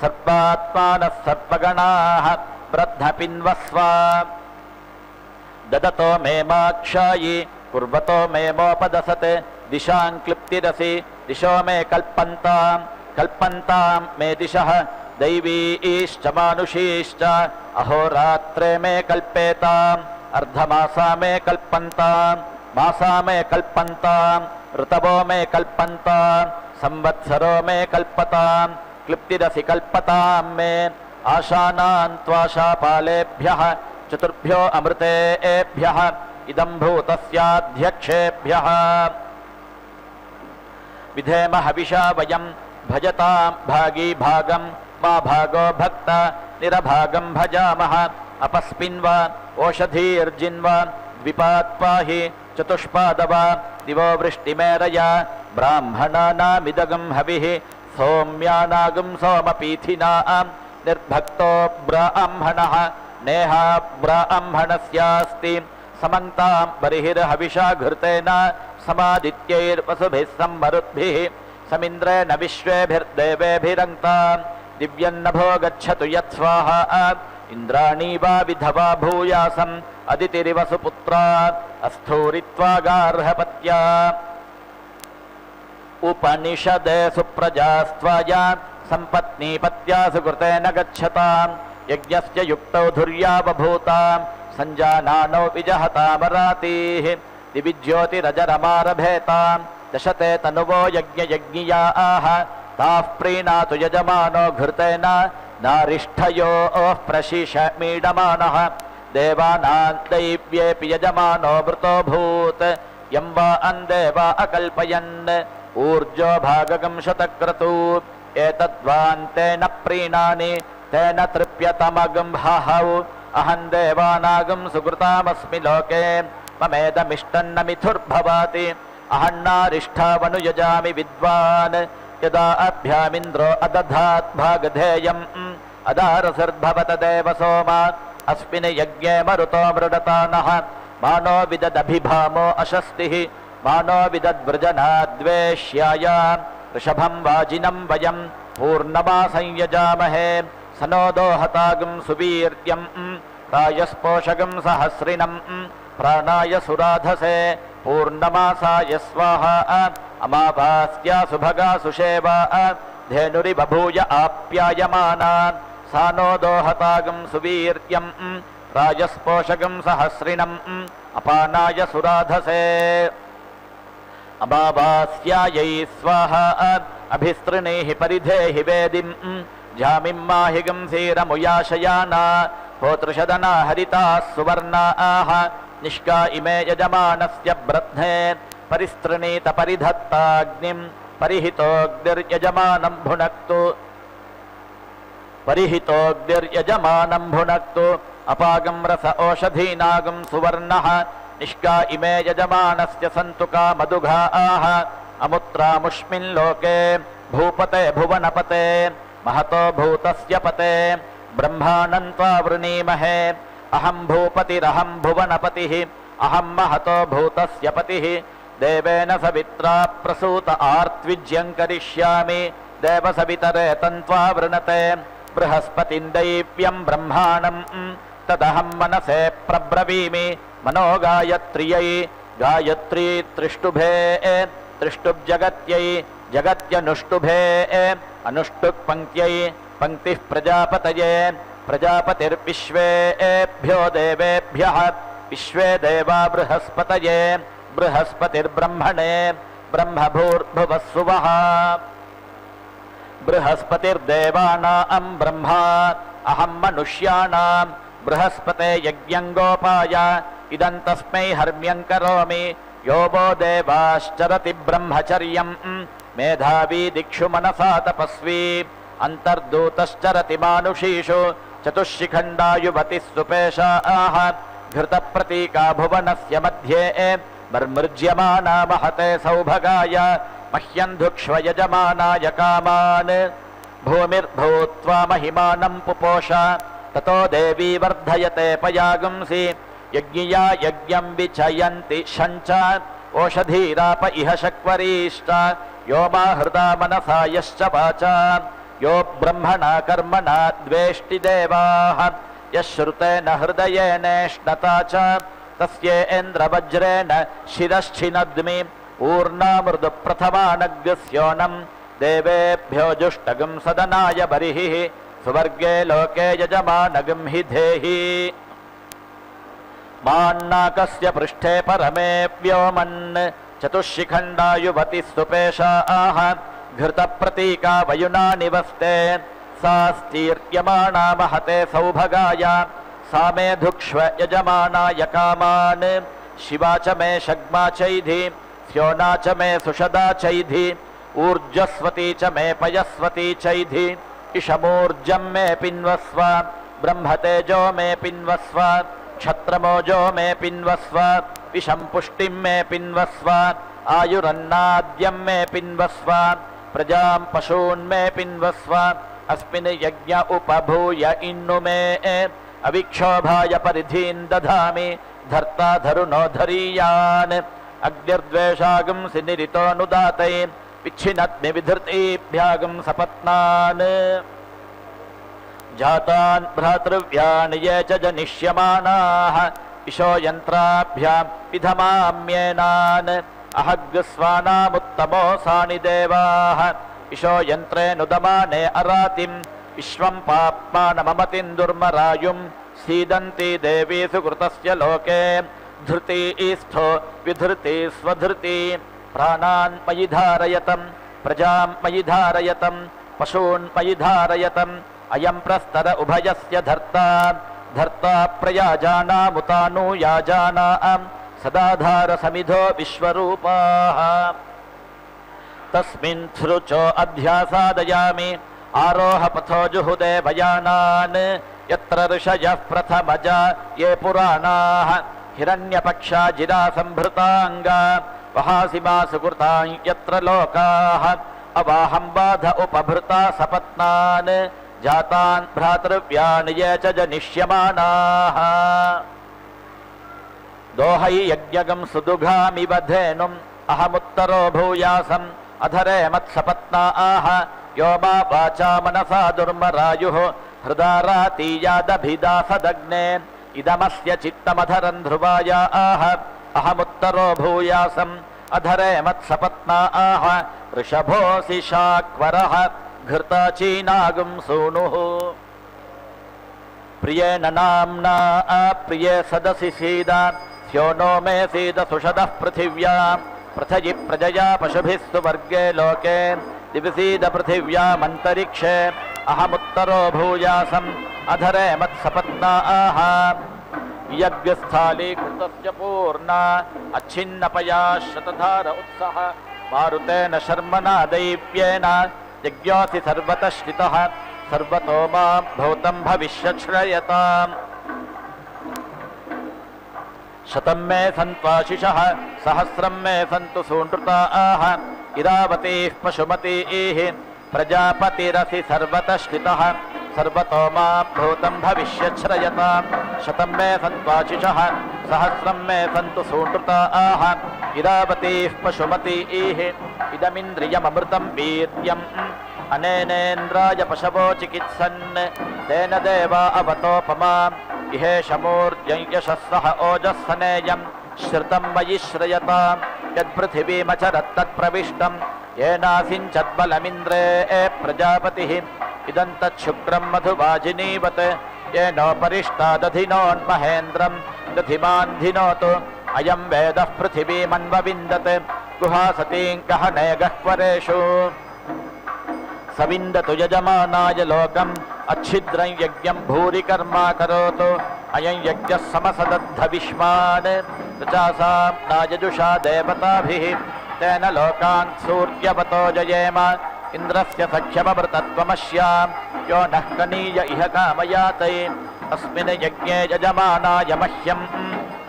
सर्पात्मानः सर्पगणाः ब्रध्नपिन्वस्वा ददतो मे माक्षायि कुर्वतो मे मोपदसत् दिशां क्लिप्तिरसि दिशो मे कल्पन्तां मे दिशः दैवीश्च मानुषीश्च अहोरात्रे मे कल्पेताम् अर्धमासा मे कल्पन्ताम् मासा मे कल्पन्ताम् ऋतवो मे कल्पन्ताम् संवत्सरो मे कल्पताम् क्लिप्तिरसि कल्पताम् मे आशानान् त्वाशापालेभ्यः चतुर्भ्यो अमृतेभ्यः इदं भूतस्याध्यक्षेभ्यः विधेम हविषा वयं भजतां भागी भागं मा भागो भक्त निरभागं भजामः अपस्मिन्वा ओषधीर्जिन्वा द्विपात्पाहि चतुष्पादवा दिवो वृष्टिमेरय ब्राह्मणानामिदगं हविः सौम्यानागं सोमपीथिनां निर्भक्तो ब्राह्मणः नेहा ब्राह्मणस्यास्ति समन्तां बर्हिर्हविषा घृतेन समादित्यैर्वसुभिः सम्मरुद्भिः समिन्द्रेण विश्वेभिर्देवेभिरङ्क्तां दिव्यन्नभो गच्छतु यत्स्वाहा इन्द्राणी वा विधवा भूयासम् अदितिरिवसुपुत्रा अस्थूरित्वागार्हपत्या उपनिषदे सुप्रजास्त्वाया सम्पत्नीपत्या सुकृतेन गच्छतां यज्ञस्य युक्तौ धुर्या बभूतां सञ्जानानो विजहतामरातीः दिविज्योतिरजरमारभेतां दशते तनुवो यज्ञयज्ञियाः ताः प्रीणातु यजमानो घृतेन नारिष्ठयोः प्रशिशमीडमानः देवानां दैव्येऽपि यजमानो मृतोऽभूत् यं वा अन्देवा अकल्पयन् ऊर्जो भागगं शतक्रतु एतद्वान्तेन प्रीणानि तेन तृप्यतमगं हहौ अहं देवानागं सुकृतामस्मि लोके ममेदमिष्टन्न मिथुर्भवाति अहं नारिष्ठावनुयजामि विद्वान् यदा अभ्यामिन्द्रो अदधात् भागधेयम् अदारसर्भवत देव सोमात् अस्मिन् यज्ञे मरुतो मृडतानः मानो विददभिभामो अशस्तिः मानो विदद्वृजनाद्वेश्यायां ऋषभं वाजिनं वयं पूर्णमासंयजामहे सनोदोहतागं सुवीर्यं प्रायस्पोषगं सहस्रिणं प्राणाय सुराधसे पूर्णमासाय स्वाहा अमावास्या सुभगा सुषेवा धेनुरिबभूय आप्यायमानान् सानोदोहतागं सुवीर्यं राजस्पोषगं सहस्रिणं अपानाय सुराधसे अमावास्यायै स्वाहा अभिस्तृणीहि परिधेहि वेदिं जामिं माहिगं सीरमुयाशयाना होतृषदना हरिताः सुवर्णाः निष्का इमे यजमानस्य ब्रध्ने परिस्तृणीत परिधत्ताग्निं परिहितोऽग्निर्यजमानं भुनक्तु अपागं रस ओषधीनागं सुवर्णः निष्का इमे यजमानस्य सन्तु कामदुघाः अमुत्रामुष्मिन् लोके भूपते भुवनपते महतो भूतस्य पते ब्रह्माणं त्वावृणीमहे अहं भूपतिरहं भुवनपतिः अहं महतो भूतस्य पतिः देवेन सवित्रा प्रसूत आर्त्विज्यं करिष्यामि देवसवितरे तन्त्वा वृणते बृहस्पतिं दैव्यं ब्रह्माणं तदहं मनसे प्रब्रवीमि मनो गायत्र्यै गायत्री त्रिष्टुभे त्रिष्टुब्जगत्यै जगत्यनुष्टुभे अनुष्टुक् पङ्क्त्यै पङ्क्तिः प्रजापतये प्रजापतिर्विश्वेभ्यो देवेभ्यः विश्वे देवा बृहस्पतये बृहस्पतिर्ब्रह्मणे ब्रह्मभूर्भुवस्सुवः बृहस्पतिर्देवानां ब्रह्मा अहं मनुष्याणां बृहस्पते यज्ञं गोपाय इदं तस्मै हर्म्यं करोमि यो वो देवाश्चरति ब्रह्मचर्यं मेधावी दिक्षु मनसा तपस्वी अंतर्दूतश्चरति मानुषीषु चतुष्शिखण्डा युवतिः सुपेशाः घृतप्रतीका भुवनस्य मध्ये मर्मृज्यमाना महते सौभगाय मह्यं धुक्ष्व यजमानाय कामान् भूमिर्भूत्वा महिमानं पुपोष ततो देवी वर्धयते पयागुंसि यज्ञिया यज्ञं विचयन्ति शञ्च ओषधीराप इह शक्वरीष्ट यो मा हृदा मनसा यश्च वाचा यो ब्रह्मणा कर्मणा द्वेष्टि देवाः यश्रुतेन हृदयेनेष्णता च तस्येन्द्रवज्रेण शिरश्छिनद्मि ऊर्ना मृदुप्रथमानग्स्योनं देवेभ्यो जुष्टगं सदनाय बर्हिः सुवर्गे लोके यजमानगं हि धेहि मान्नाकस्य पृष्ठे परमे व्योमन् चतुष्शिखण्डा युवतिः सुपेशाः घृतप्रतीका वयुना निवस्ते सा स्तीर्यमाणा महते सौभगाय सा मे धुक्ष्व यजमानाय कामान् शिवा च मे शग्मा चैधि स्योना च मे सुषदा चैधि ऊर्जस्वती च मे पयस्वती चैधि इषमूर्जं मे पिन्वस्व ब्रह्मतेजो मे पिन्वस्व क्षत्रमोजो मे पिन्वस्व विषं पुष्टिं मे पिन्वस्व आयुरन्नाद्यं मे पिन्वस्व प्रजां पशून् मे पिन्वस्व अस्मिन् यज्ञ उपभूय इन्नु मे अविक्षोभाय परिधीन् दधामि धर्ता धरुणो धरीयान् अग्निर्द्वेषागुंसि निरितोऽनुदातै विच्छिनत्मि विधृतीभ्यागं सपत्नान् जातान् भ्रातृव्यान् ये च जनिष्यमानाः इशो यन्त्राभ्यां विधमाम्येनान् अहग्स्वानामुत्तमोऽसानि देवाः इशो यन्त्रेऽनुदमाने अरातिं विश्वं पाप्मानममतिं दुर्मरायुं सीदन्ति देवी सुकृतस्य लोके धृती ईस्थो विधृती स्वधृती प्राणान् मयि धारयतं प्रजां मयि धारयतं पशून् मयि धारयतम् अयं प्रस्तर उभयस्य धर्ता धर्ता प्रयाजानामुतानुयाजानां सदाधार समिधो विश्वरूपाः तस्मिन् सृचो अध्यासादयामि आरोह पथो जुहुदे भयानान् यत्र ऋषयः प्रथमजा ये पुराणाः हिरण्यपक्षा जिरा संभृतांगा वहासिमा सुकृतां यत्र लोकाः अवाहं बाध उपभृता सपत्नान् जातान् भ्रातृव्यान् ये च जनिष्यमानाः दोहै यज्ञगं सुदुघामिव धेनुम् अहमुत्तरो भूयासम् अधरे मत्सपत्नाः यो मा वाचा मनसा दुर्मरायुः हृदा रातीयादभिदासदग्ने इदमस्य चित्तमधरन् ध्रुवायाः अहमुत्तरो भूयासम् अधरे मत्सपत्नाः ऋषभोऽसि शाक्वरः घृताचीनागुं सूनुः प्रियेण नाम्ना अप्रिये सदसि सीद स्यो नो मे सीद सुषदः पृथिव्यां पृथयि प्रजया पशुभिः सुवर्गे लोके दिविसीद पृथिव्यामन्तरिक्षे अहमुत्तरो भूयासम् अधरे मत्सपत्नाः यज्ञस्थालीकृतस्य पूर्णा अच्छिन्नपया शतधार उत्सः मारुतेन शर्मणा दैव्येन यज्ञोऽसि सर्वतः श्रितः सर्वतो मां भूतं भविष्यच्छ्रयताम् शतं मे सन्त्वाशिषः सहस्रं मे सन्तु सूनृताः इरावतीः पशुमतीः प्रजापतिरसि सर्वतः श्रितः सर्वतो मां भूतं भविष्यच्छ्रयताम् शतं मे सन्त्वाशिषः सहस्रं मे सन्तु सूनृताः इरावतीः पशुमतीः इदमिन्द्रियममृतं वीर्यम् अनेनेन्द्राय पशवो चिकित्सन् तेन देवा अवतोपमाम् इहेशमूर्जं यशस्सः ओजस्सनेयं श्रुतं मयि श्रयताम् यत्पृथिवीमचरत्तत्प्रविष्टं येनासिञ्चद्बलमिन्द्रे प्रजापतिः इदं तच्छुक्रं मधुवाजिनीवत् येनोपरिष्टादधिनोन्महेन्द्रं दधिमान्धिनोतु अयं वेदः पृथिवीमन्वविन्दते गुहासतीं गहने गह्वरेषु सविन्दतु यजमानाय लोकम् अच्छिद्रं यज्ञं भूरि कर्मा करोतु अयं यज्ञः समसदद्धविष्मान् प्रचासां नायजुषा देवताभिः तेन लोकान् सूर्यवतो जयेम इन्द्रस्य सख्यममृतत्वमस्यां यो नः कनीय इह कामयातये अस्मिन् यज्ञे यजमानाय मह्यम्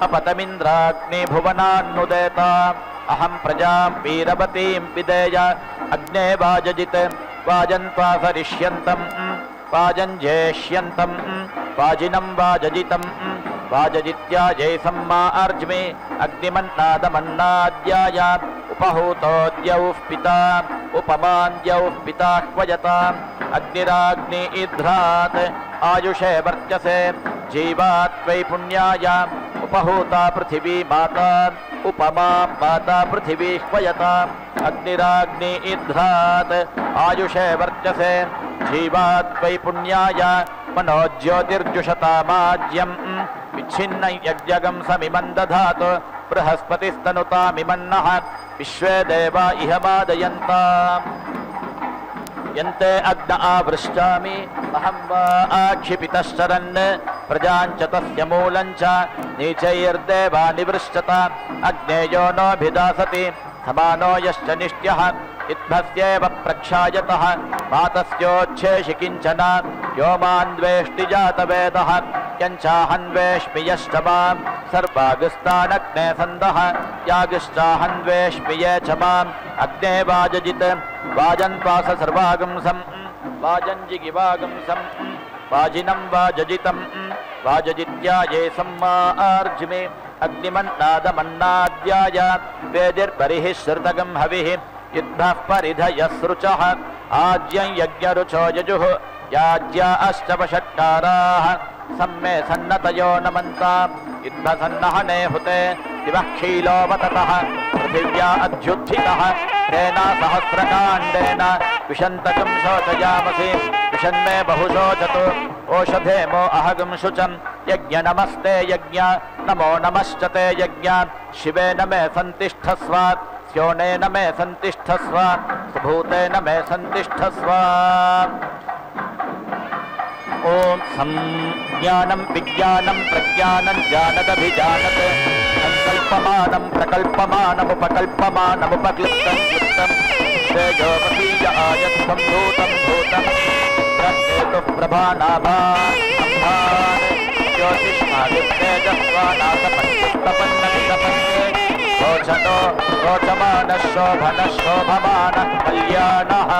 अपतमिन्द्राग्निभुवनान्नुदेत अहं प्रजां वीरवतीं विदेय अग्ने वाजजित् वाजन्त्वा सरिष्यन्तं वाजञ्जेष्यन्तं वाजिनं वाजजितं वाजजित्याजै सम्मा अर्ज्मि अग्निमन्नादमन्नाद्याय उपहूतोद्यौः पिता उपमान्द्यौः पिता ह्वयताम् अग्निराग्नि इध्रात् आयुषे वर्चसे जीवात् वै पुण्याय उपहूता पृथिवी माता उपमां माता पृथिवी ह्वयताम् अग्निराग्नि इध्रात् आयुषे वर्चसे जीवात् वै पुण्याय मनोज्योतिर्जुषतामाज्यं विच्छिन्नं यज्ञगं समिमं दधातु बृहस्पतिस्तनुतामिमन्नः विश्वे देवा इह मादयन्ताम् यन्ते अग्न आवृष्टामि अहं वा आक्षिपितश्चरन् प्रजाञ्च तस्य मूलञ्च नीचैर्देवा निवृष्टत अग्नेयो नोऽभिदासति समानो यश्च निष्ट्यः इत्थस्यैव प्रक्षायतः मातस्योच्छेषि किञ्चन यो मान्वेष्टि जातवेदः यञ्चाहन्वेष्मि यश्च मां सर्वागस्तानग्ने सन्दः यागश्चाहन्वेष्मि ये च माम् अग्ने वाजजित् वाजन्त्वास सर्वागंसं वाजञ्जिगिवागंसं वाजिनं वाजजितं वाजजित्याये सम्मा अर्ज्मि अग्निमन्नादमन्नाद्याय वेदिर्बरिः श्रुतगं हविः युद्धः परिधयः सृचः आज्यं यज्ञरुचो यजुः याज्या अष्टवषट्काराः सम्मे सन्नतयो नमन्ताम् युद्धसन्नहने हुते दिवः क्षीलोवततः पृथिव्या अध्युत्थितः तेना सहस्रकाण्डेन विशन्तकं शोचयामसि विशन्मे बहुशोचतु ओषधेमो अहगं शुचं यज्ञ नमस्ते यज्ञ नमो नमश्च ते यज्ञ शिवेन मे सन्तिष्ठस्व स्योनेन मे सन्तिष्ठस्व सुभूतेन मे सन्तिष्ठस्व ओम संज्ञानं विज्ञानं प्रज्ञानं जानदभिजानत् संकल्पमानं प्रकल्पमानमुपकल्पमानमुपक्लिप्तं क्लिप्तं तेजोपसीय आयत्सं भूतं भूतं प्रत्येतुः प्रभानाभान् ज्योतिष्मादित्येजस्वानासपन्नमितपन्ने रोचनो रोचमानः शोभनः शोभमानः कल्याणः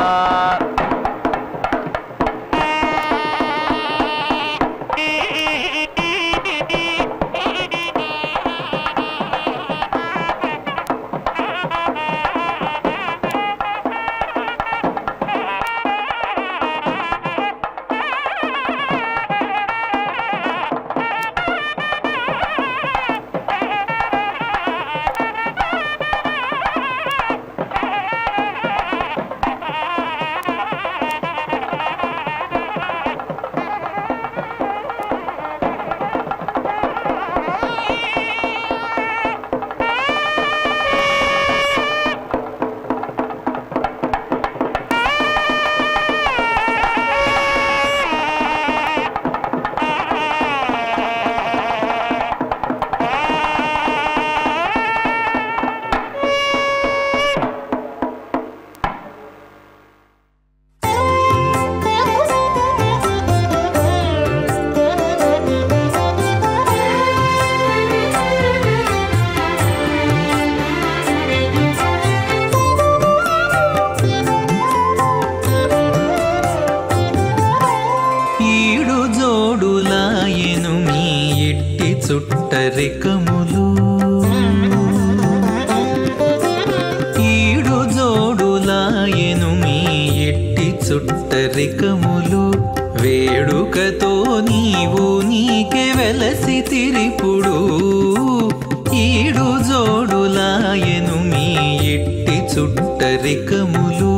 చుట్టరికములు ఈడు జోడులాయెను మీ ఎట్టి చుట్టరికములు వేడుకతో నీవు నీకే వెలసి తిరిపుడు ఈడు జోడులాయెను మీ ఎట్టి చుట్టరికములు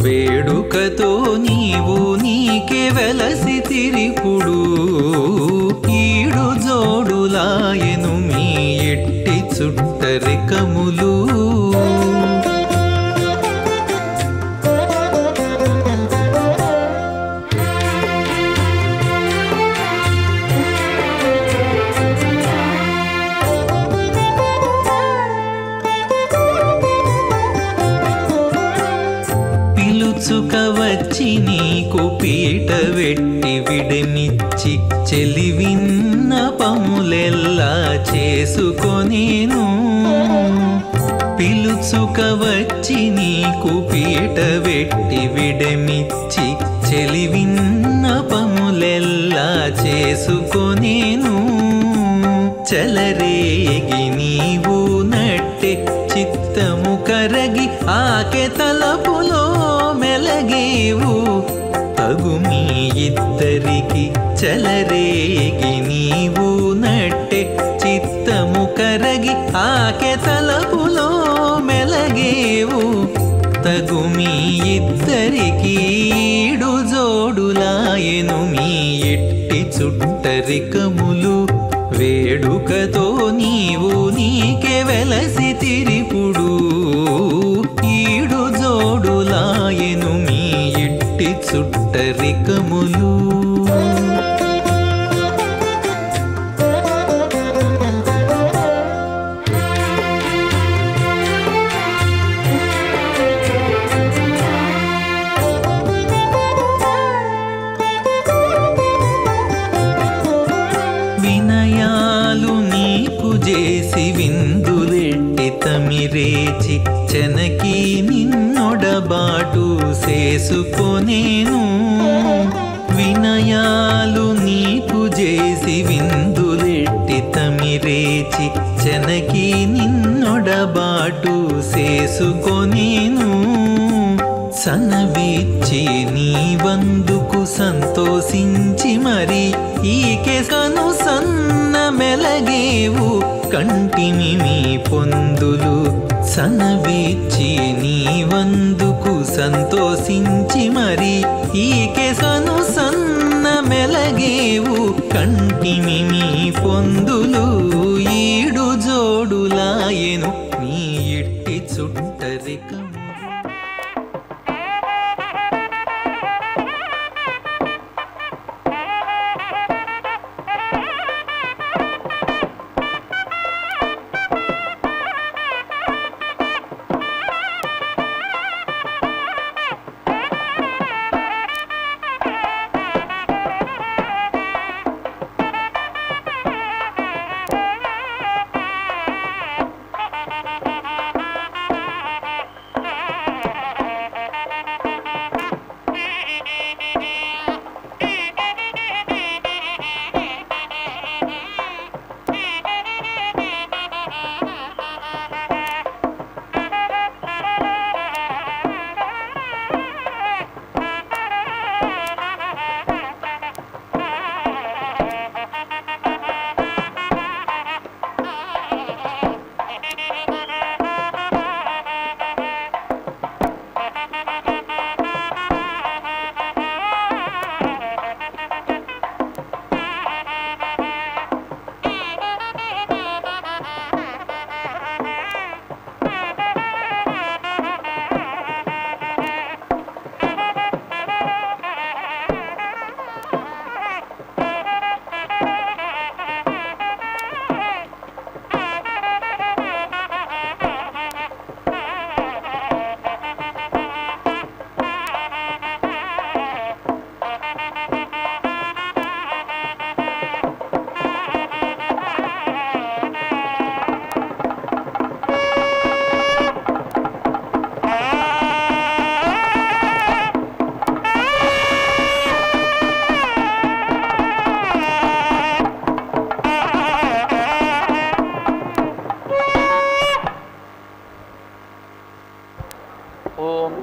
వేడుకతో నీవు నీకే వెలసి తిరిపుడు ఈడు జోడులాయెను మీ ఎట్టి చుట్టరికములు పిలుచుక వచ్చి నీకు పీట వెట్టి విడమిచ్చి చెలివిన్న పములెల్లా చేసుకొనేను పిలుచుక వచ్చి నీకు పీట వెట్టి విడమిచ్చి చెలివిన్న పములెల్లా చేసుకొనేను చలరేగి నీవు నట్టె చిత్తము కరగి ఆకె తలపులో మెలగేవు తగు మీ ఇద్దరికి చలరేగి నీవు నట్టె చిత్తము కరగి ఆకె తలపులో మెలగేవు తగు మీ ఇద్దరికి ఈడు జోడులాయెను మీ ఎట్టి చుట్టరికములు వేడుకతో నీవు నీకే వెలసి తిరిపుడు ఈడు జోడులాయెను మీ ఎట్టి చుట్టరికములు వినయాలు నీకు చేసి విందులెట్టి తమిరేచి చెనకి నిన్నొడబాటు చేసుకొనేను వినయాలు నీకు చేసి విందులెట్టి తమిరేచి చెనకి నిన్నొడబాటు చేసుకొనేను సనవిచ్చి నీ వందుకు సంతోషించి మరి ఈకె కను సన్న మెలగేవు కంటిమి మీ పొందులు సనవిచ్చి నీ వందుకు సంతోషించి మరి ఈకె కను సన్న మెలగేవు కంటిమి మీ పొందులు ఈడు జోడులాయెను నీ ఎట్టి చుట్టరికము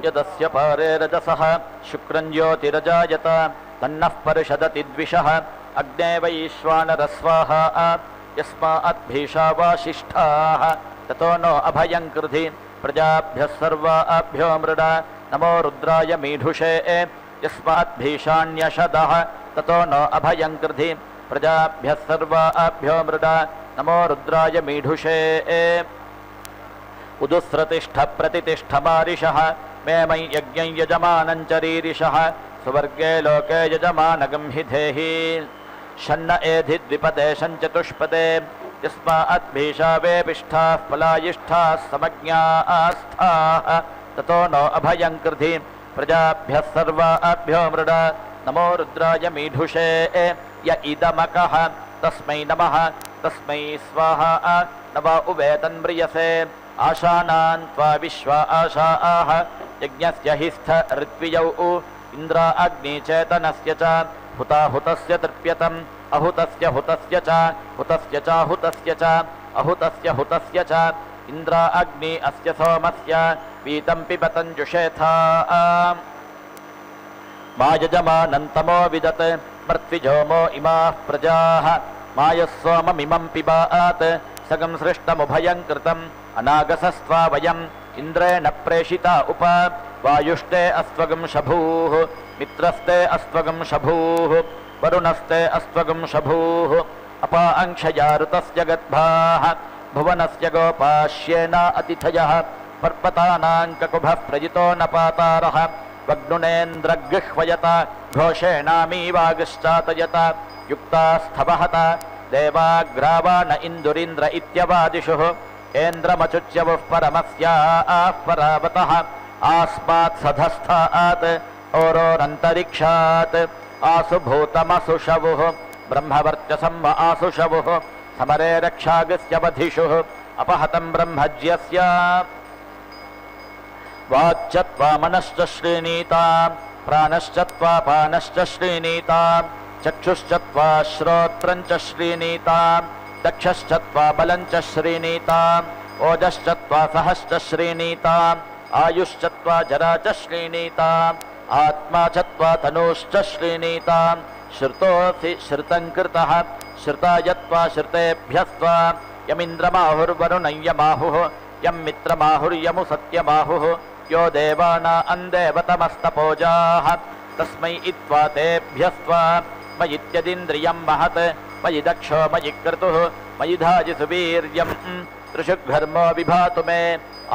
यदस्य पारे रजसः शुक्रं ज्योतिरजायत तन्नः परिषदति द्विषः अग्ने वैश्वानरः स्वाहा यस्माद्भीषावाशिष्ठाः ततो नो अभयं कृधि प्रजाभ्यः सर्वाभ्यो मृड नमो रुद्राय मीढुषे यस्माद्भीषाण्यशदः ततो नो अभयं कृधि प्रजाभ्यः सर्वाभ्यो मृडा नमो रुद्राय मीढुषे उदुस्रतिष्ठ प्रतिष्ठ मारिषः मे मयि यज्ञं यजमानं च रीरिषः सुवर्गे लोके यजमानगं हि धेहि षण्ण एधि द्विपदे चतुष्पदे यस्माद्भीषा वेपिष्ठाः पलायिष्ठाः समज्ञास्थाः ततो नो अभयं कृधि प्रजाभ्यः सर्वाभ्यो मृडा नमो रुद्राय मीढुषे य इदमकः तस्मै नमः तस्मै स्वाहा नव उवेतन्म्रियसे आशानान् त्वा विश्वा आशाः यज्ञस्य हि स्थ ऋत्वियौ इन्द्रा अग्निचेतनस्य च हुताहुतस्य तृप्यतम् अहुतस्य हुतस्य च हुतस्य च हुतस्य च अहुतस्य हुतस्य च इन्द्रा अग्नि अस्य सोमस्य पीतं पिबतं जुषेथा मायजमानन्तमो विदत् मृत्विजोमो इमाः प्रजाः मायः सोममिमं पिबात् सगं सृष्टमुभयं कृतम् अनागसस्त्वा वयम् इन्द्रेण प्रेषिता उप वायुष्टे अस्त्वगं शभूः मित्रस्ते अस्त्वगं शभूः वरुणस्ते अस्त्वगं शभूः अपा अंक्षया ऋतस्य गद्भाः भुवनस्य गोपाश्येन अतिथयः पर्वतानां ककुभः प्रजितो न पातारः वग्नुनेन्द्रगृह्वयत घोषेणामीवागश्चातयत युक्तास्थवहत देवाग्रावाण इन्दुरीन्द्र इत्यवादिषुः ऐन्द्रमचुच्यवुः परमस्याः परावतः आस्मात् सधस्थात् ओरोरन्तरिक्षात् आसुभूतमसुषवुः ब्रह्मवर्चसम् आसुषवुः समरे रक्षागस्यवधिषुः अपहतं ब्रह्मज्यस्य वाच्चत्वा मनश्च श्रीणीताम् प्राणश्चत्वा पानश्च श्रीणीताम् चक्षुश्चत्वा श्रोत्रञ्च श्रीणीताम् दक्षश्चत्वा बलञ्च श्रीणीताम् ओजश्चत्वा सहश्च श्रीणीताम् आयुश्चत्वा जरा च श्रीणीताम् आत्मा चत्वा तनूश्च श्रीणीताम् श्रुतोऽसि श्रुतं कृतः श्रुतायत्वा श्रुतेभ्यस्त्वा यमिन्द्रमाहुर्वरुणं यमाहुः यं मित्रमाहुर्यमु सत्यमाहुः यो देवाना अन्देवतमस्तपोजाः तस्मै इत्वा तेभ्यस्त्वा मयित्यदिन्द्रियं महत् मयि दक्षो मयि क्रतुः मयि धाजि सुवीर्यं त्रिषुघर्मो विभातु मे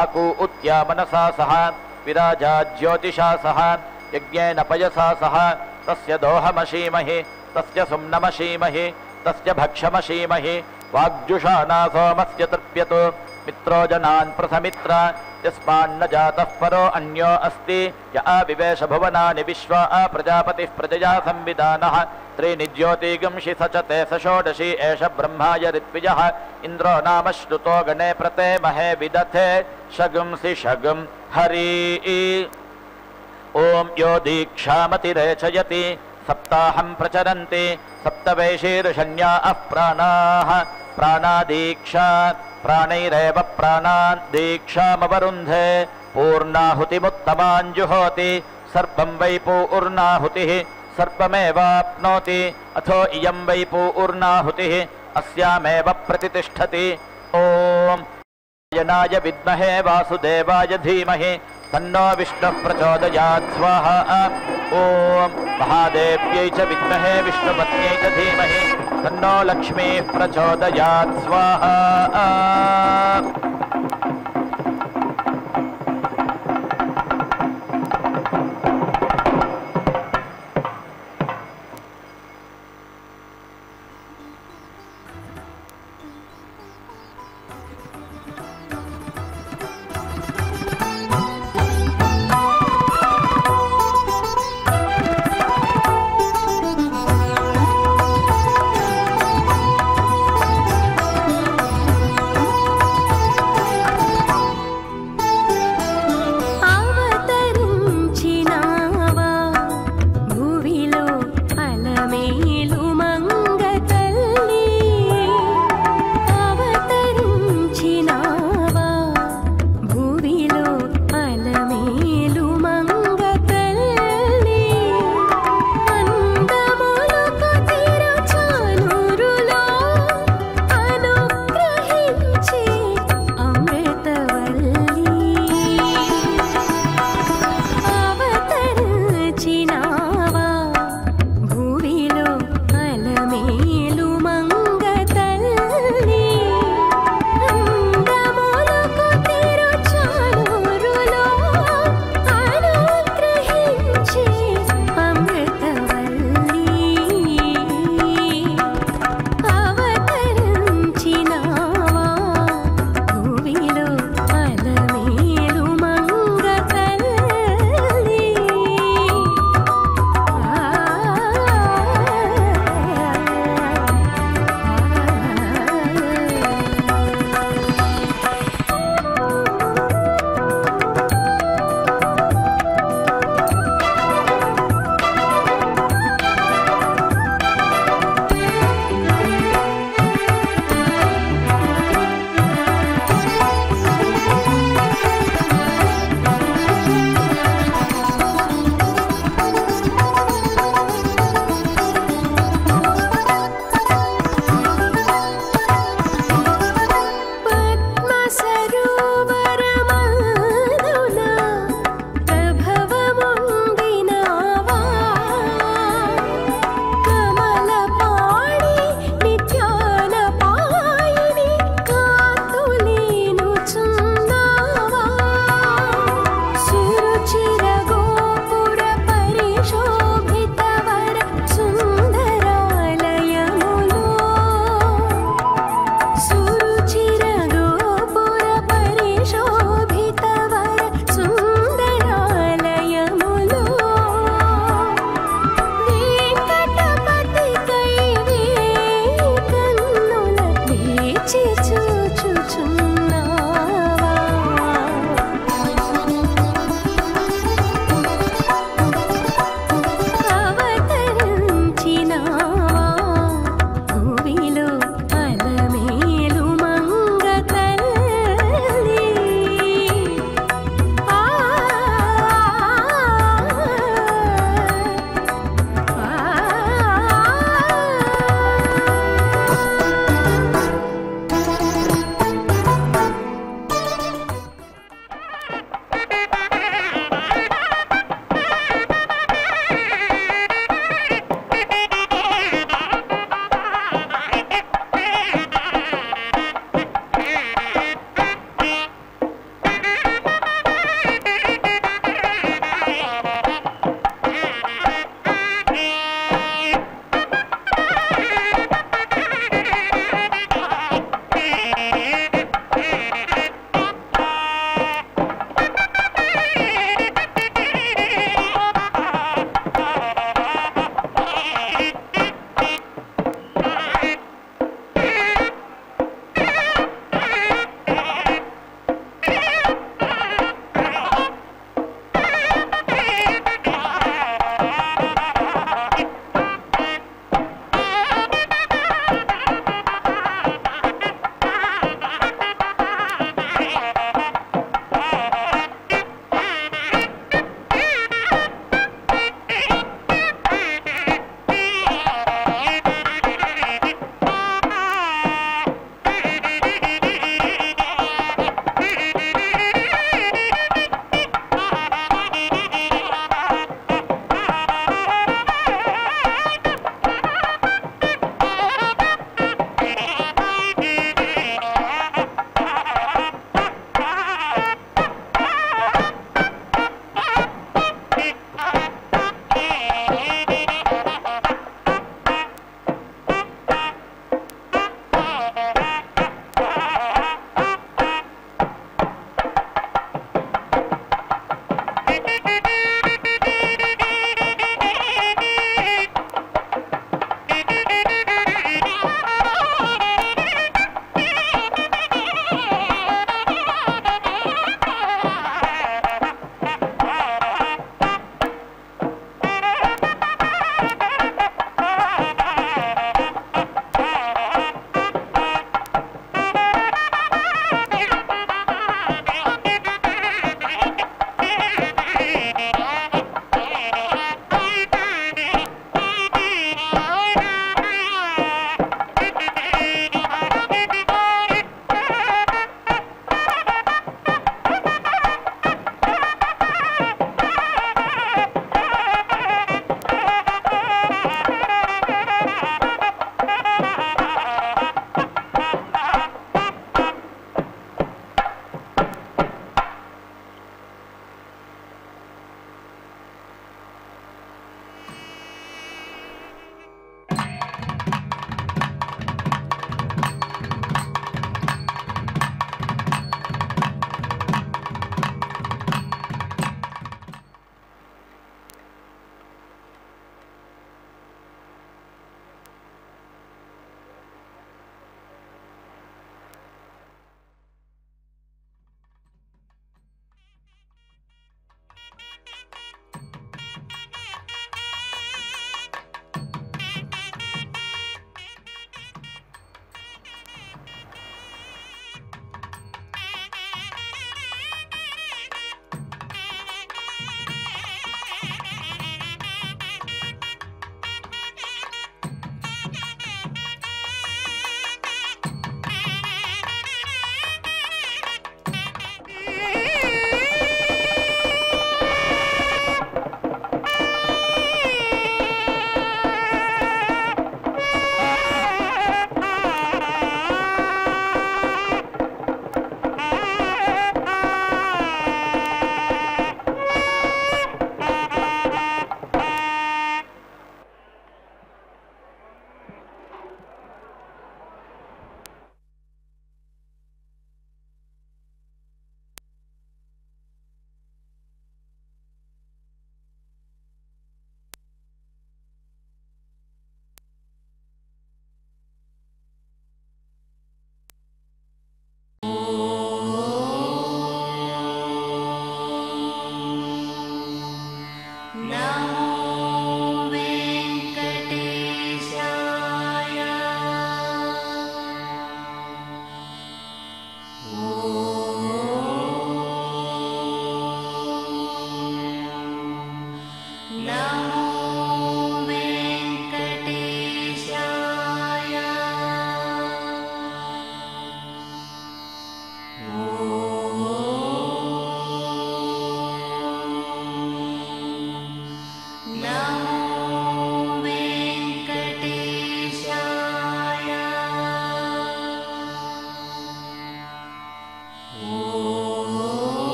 आकू उत्या मनसा सह विराजा ज्योतिषा सह यज्ञेन पयसा सह तस्य दोहमशीमहि तस्य सुम्नमशीमहि तस्य भक्षमशीमहि वाग्जुषाना सोमस्य तृप्यतु मित्रो जनान् प्रथमित्र यस्मान्न जातः परो अन्यो अस्ति य आविवेश भुवनानि विश्वा प्रजापतिः प्रजया संविधानः त्रीणि ज्योतिगंषि स च ते स षोडशी एष ब्रह्माय ऋत्विजः इन्द्रो नाम श्रुतो गणे प्रते महे विदथे शगुंसि शगुं हरि ॐ यो दीक्षामतिरेचयति सप्ताहं प्रचरन्ति सप्तवैशीर्षण्याः प्राणाः प्राणादीक्षा प्राणैरेव प्राणान् दीक्षामवरुन्धे पूर्णाहुतिमुत्तमाञ्जुहोति सर्वं वै पूर्णाहुतिः सर्वमेवाप्नोति अथो इयं वै पूर्णाहुतिः अस्यामेव प्रतितिष्ठति ॐ नारायणाय विद्महे वासुदेवाय धीमहि तन्नो विष्णुः प्रचोदयात् स्वाहा ॐ महादेव्यै च विद्महे विष्णुपत्न्यै च धीमहि तन्नो लक्ष्मीः प्रचोदयात् स्वाहा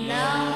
नमो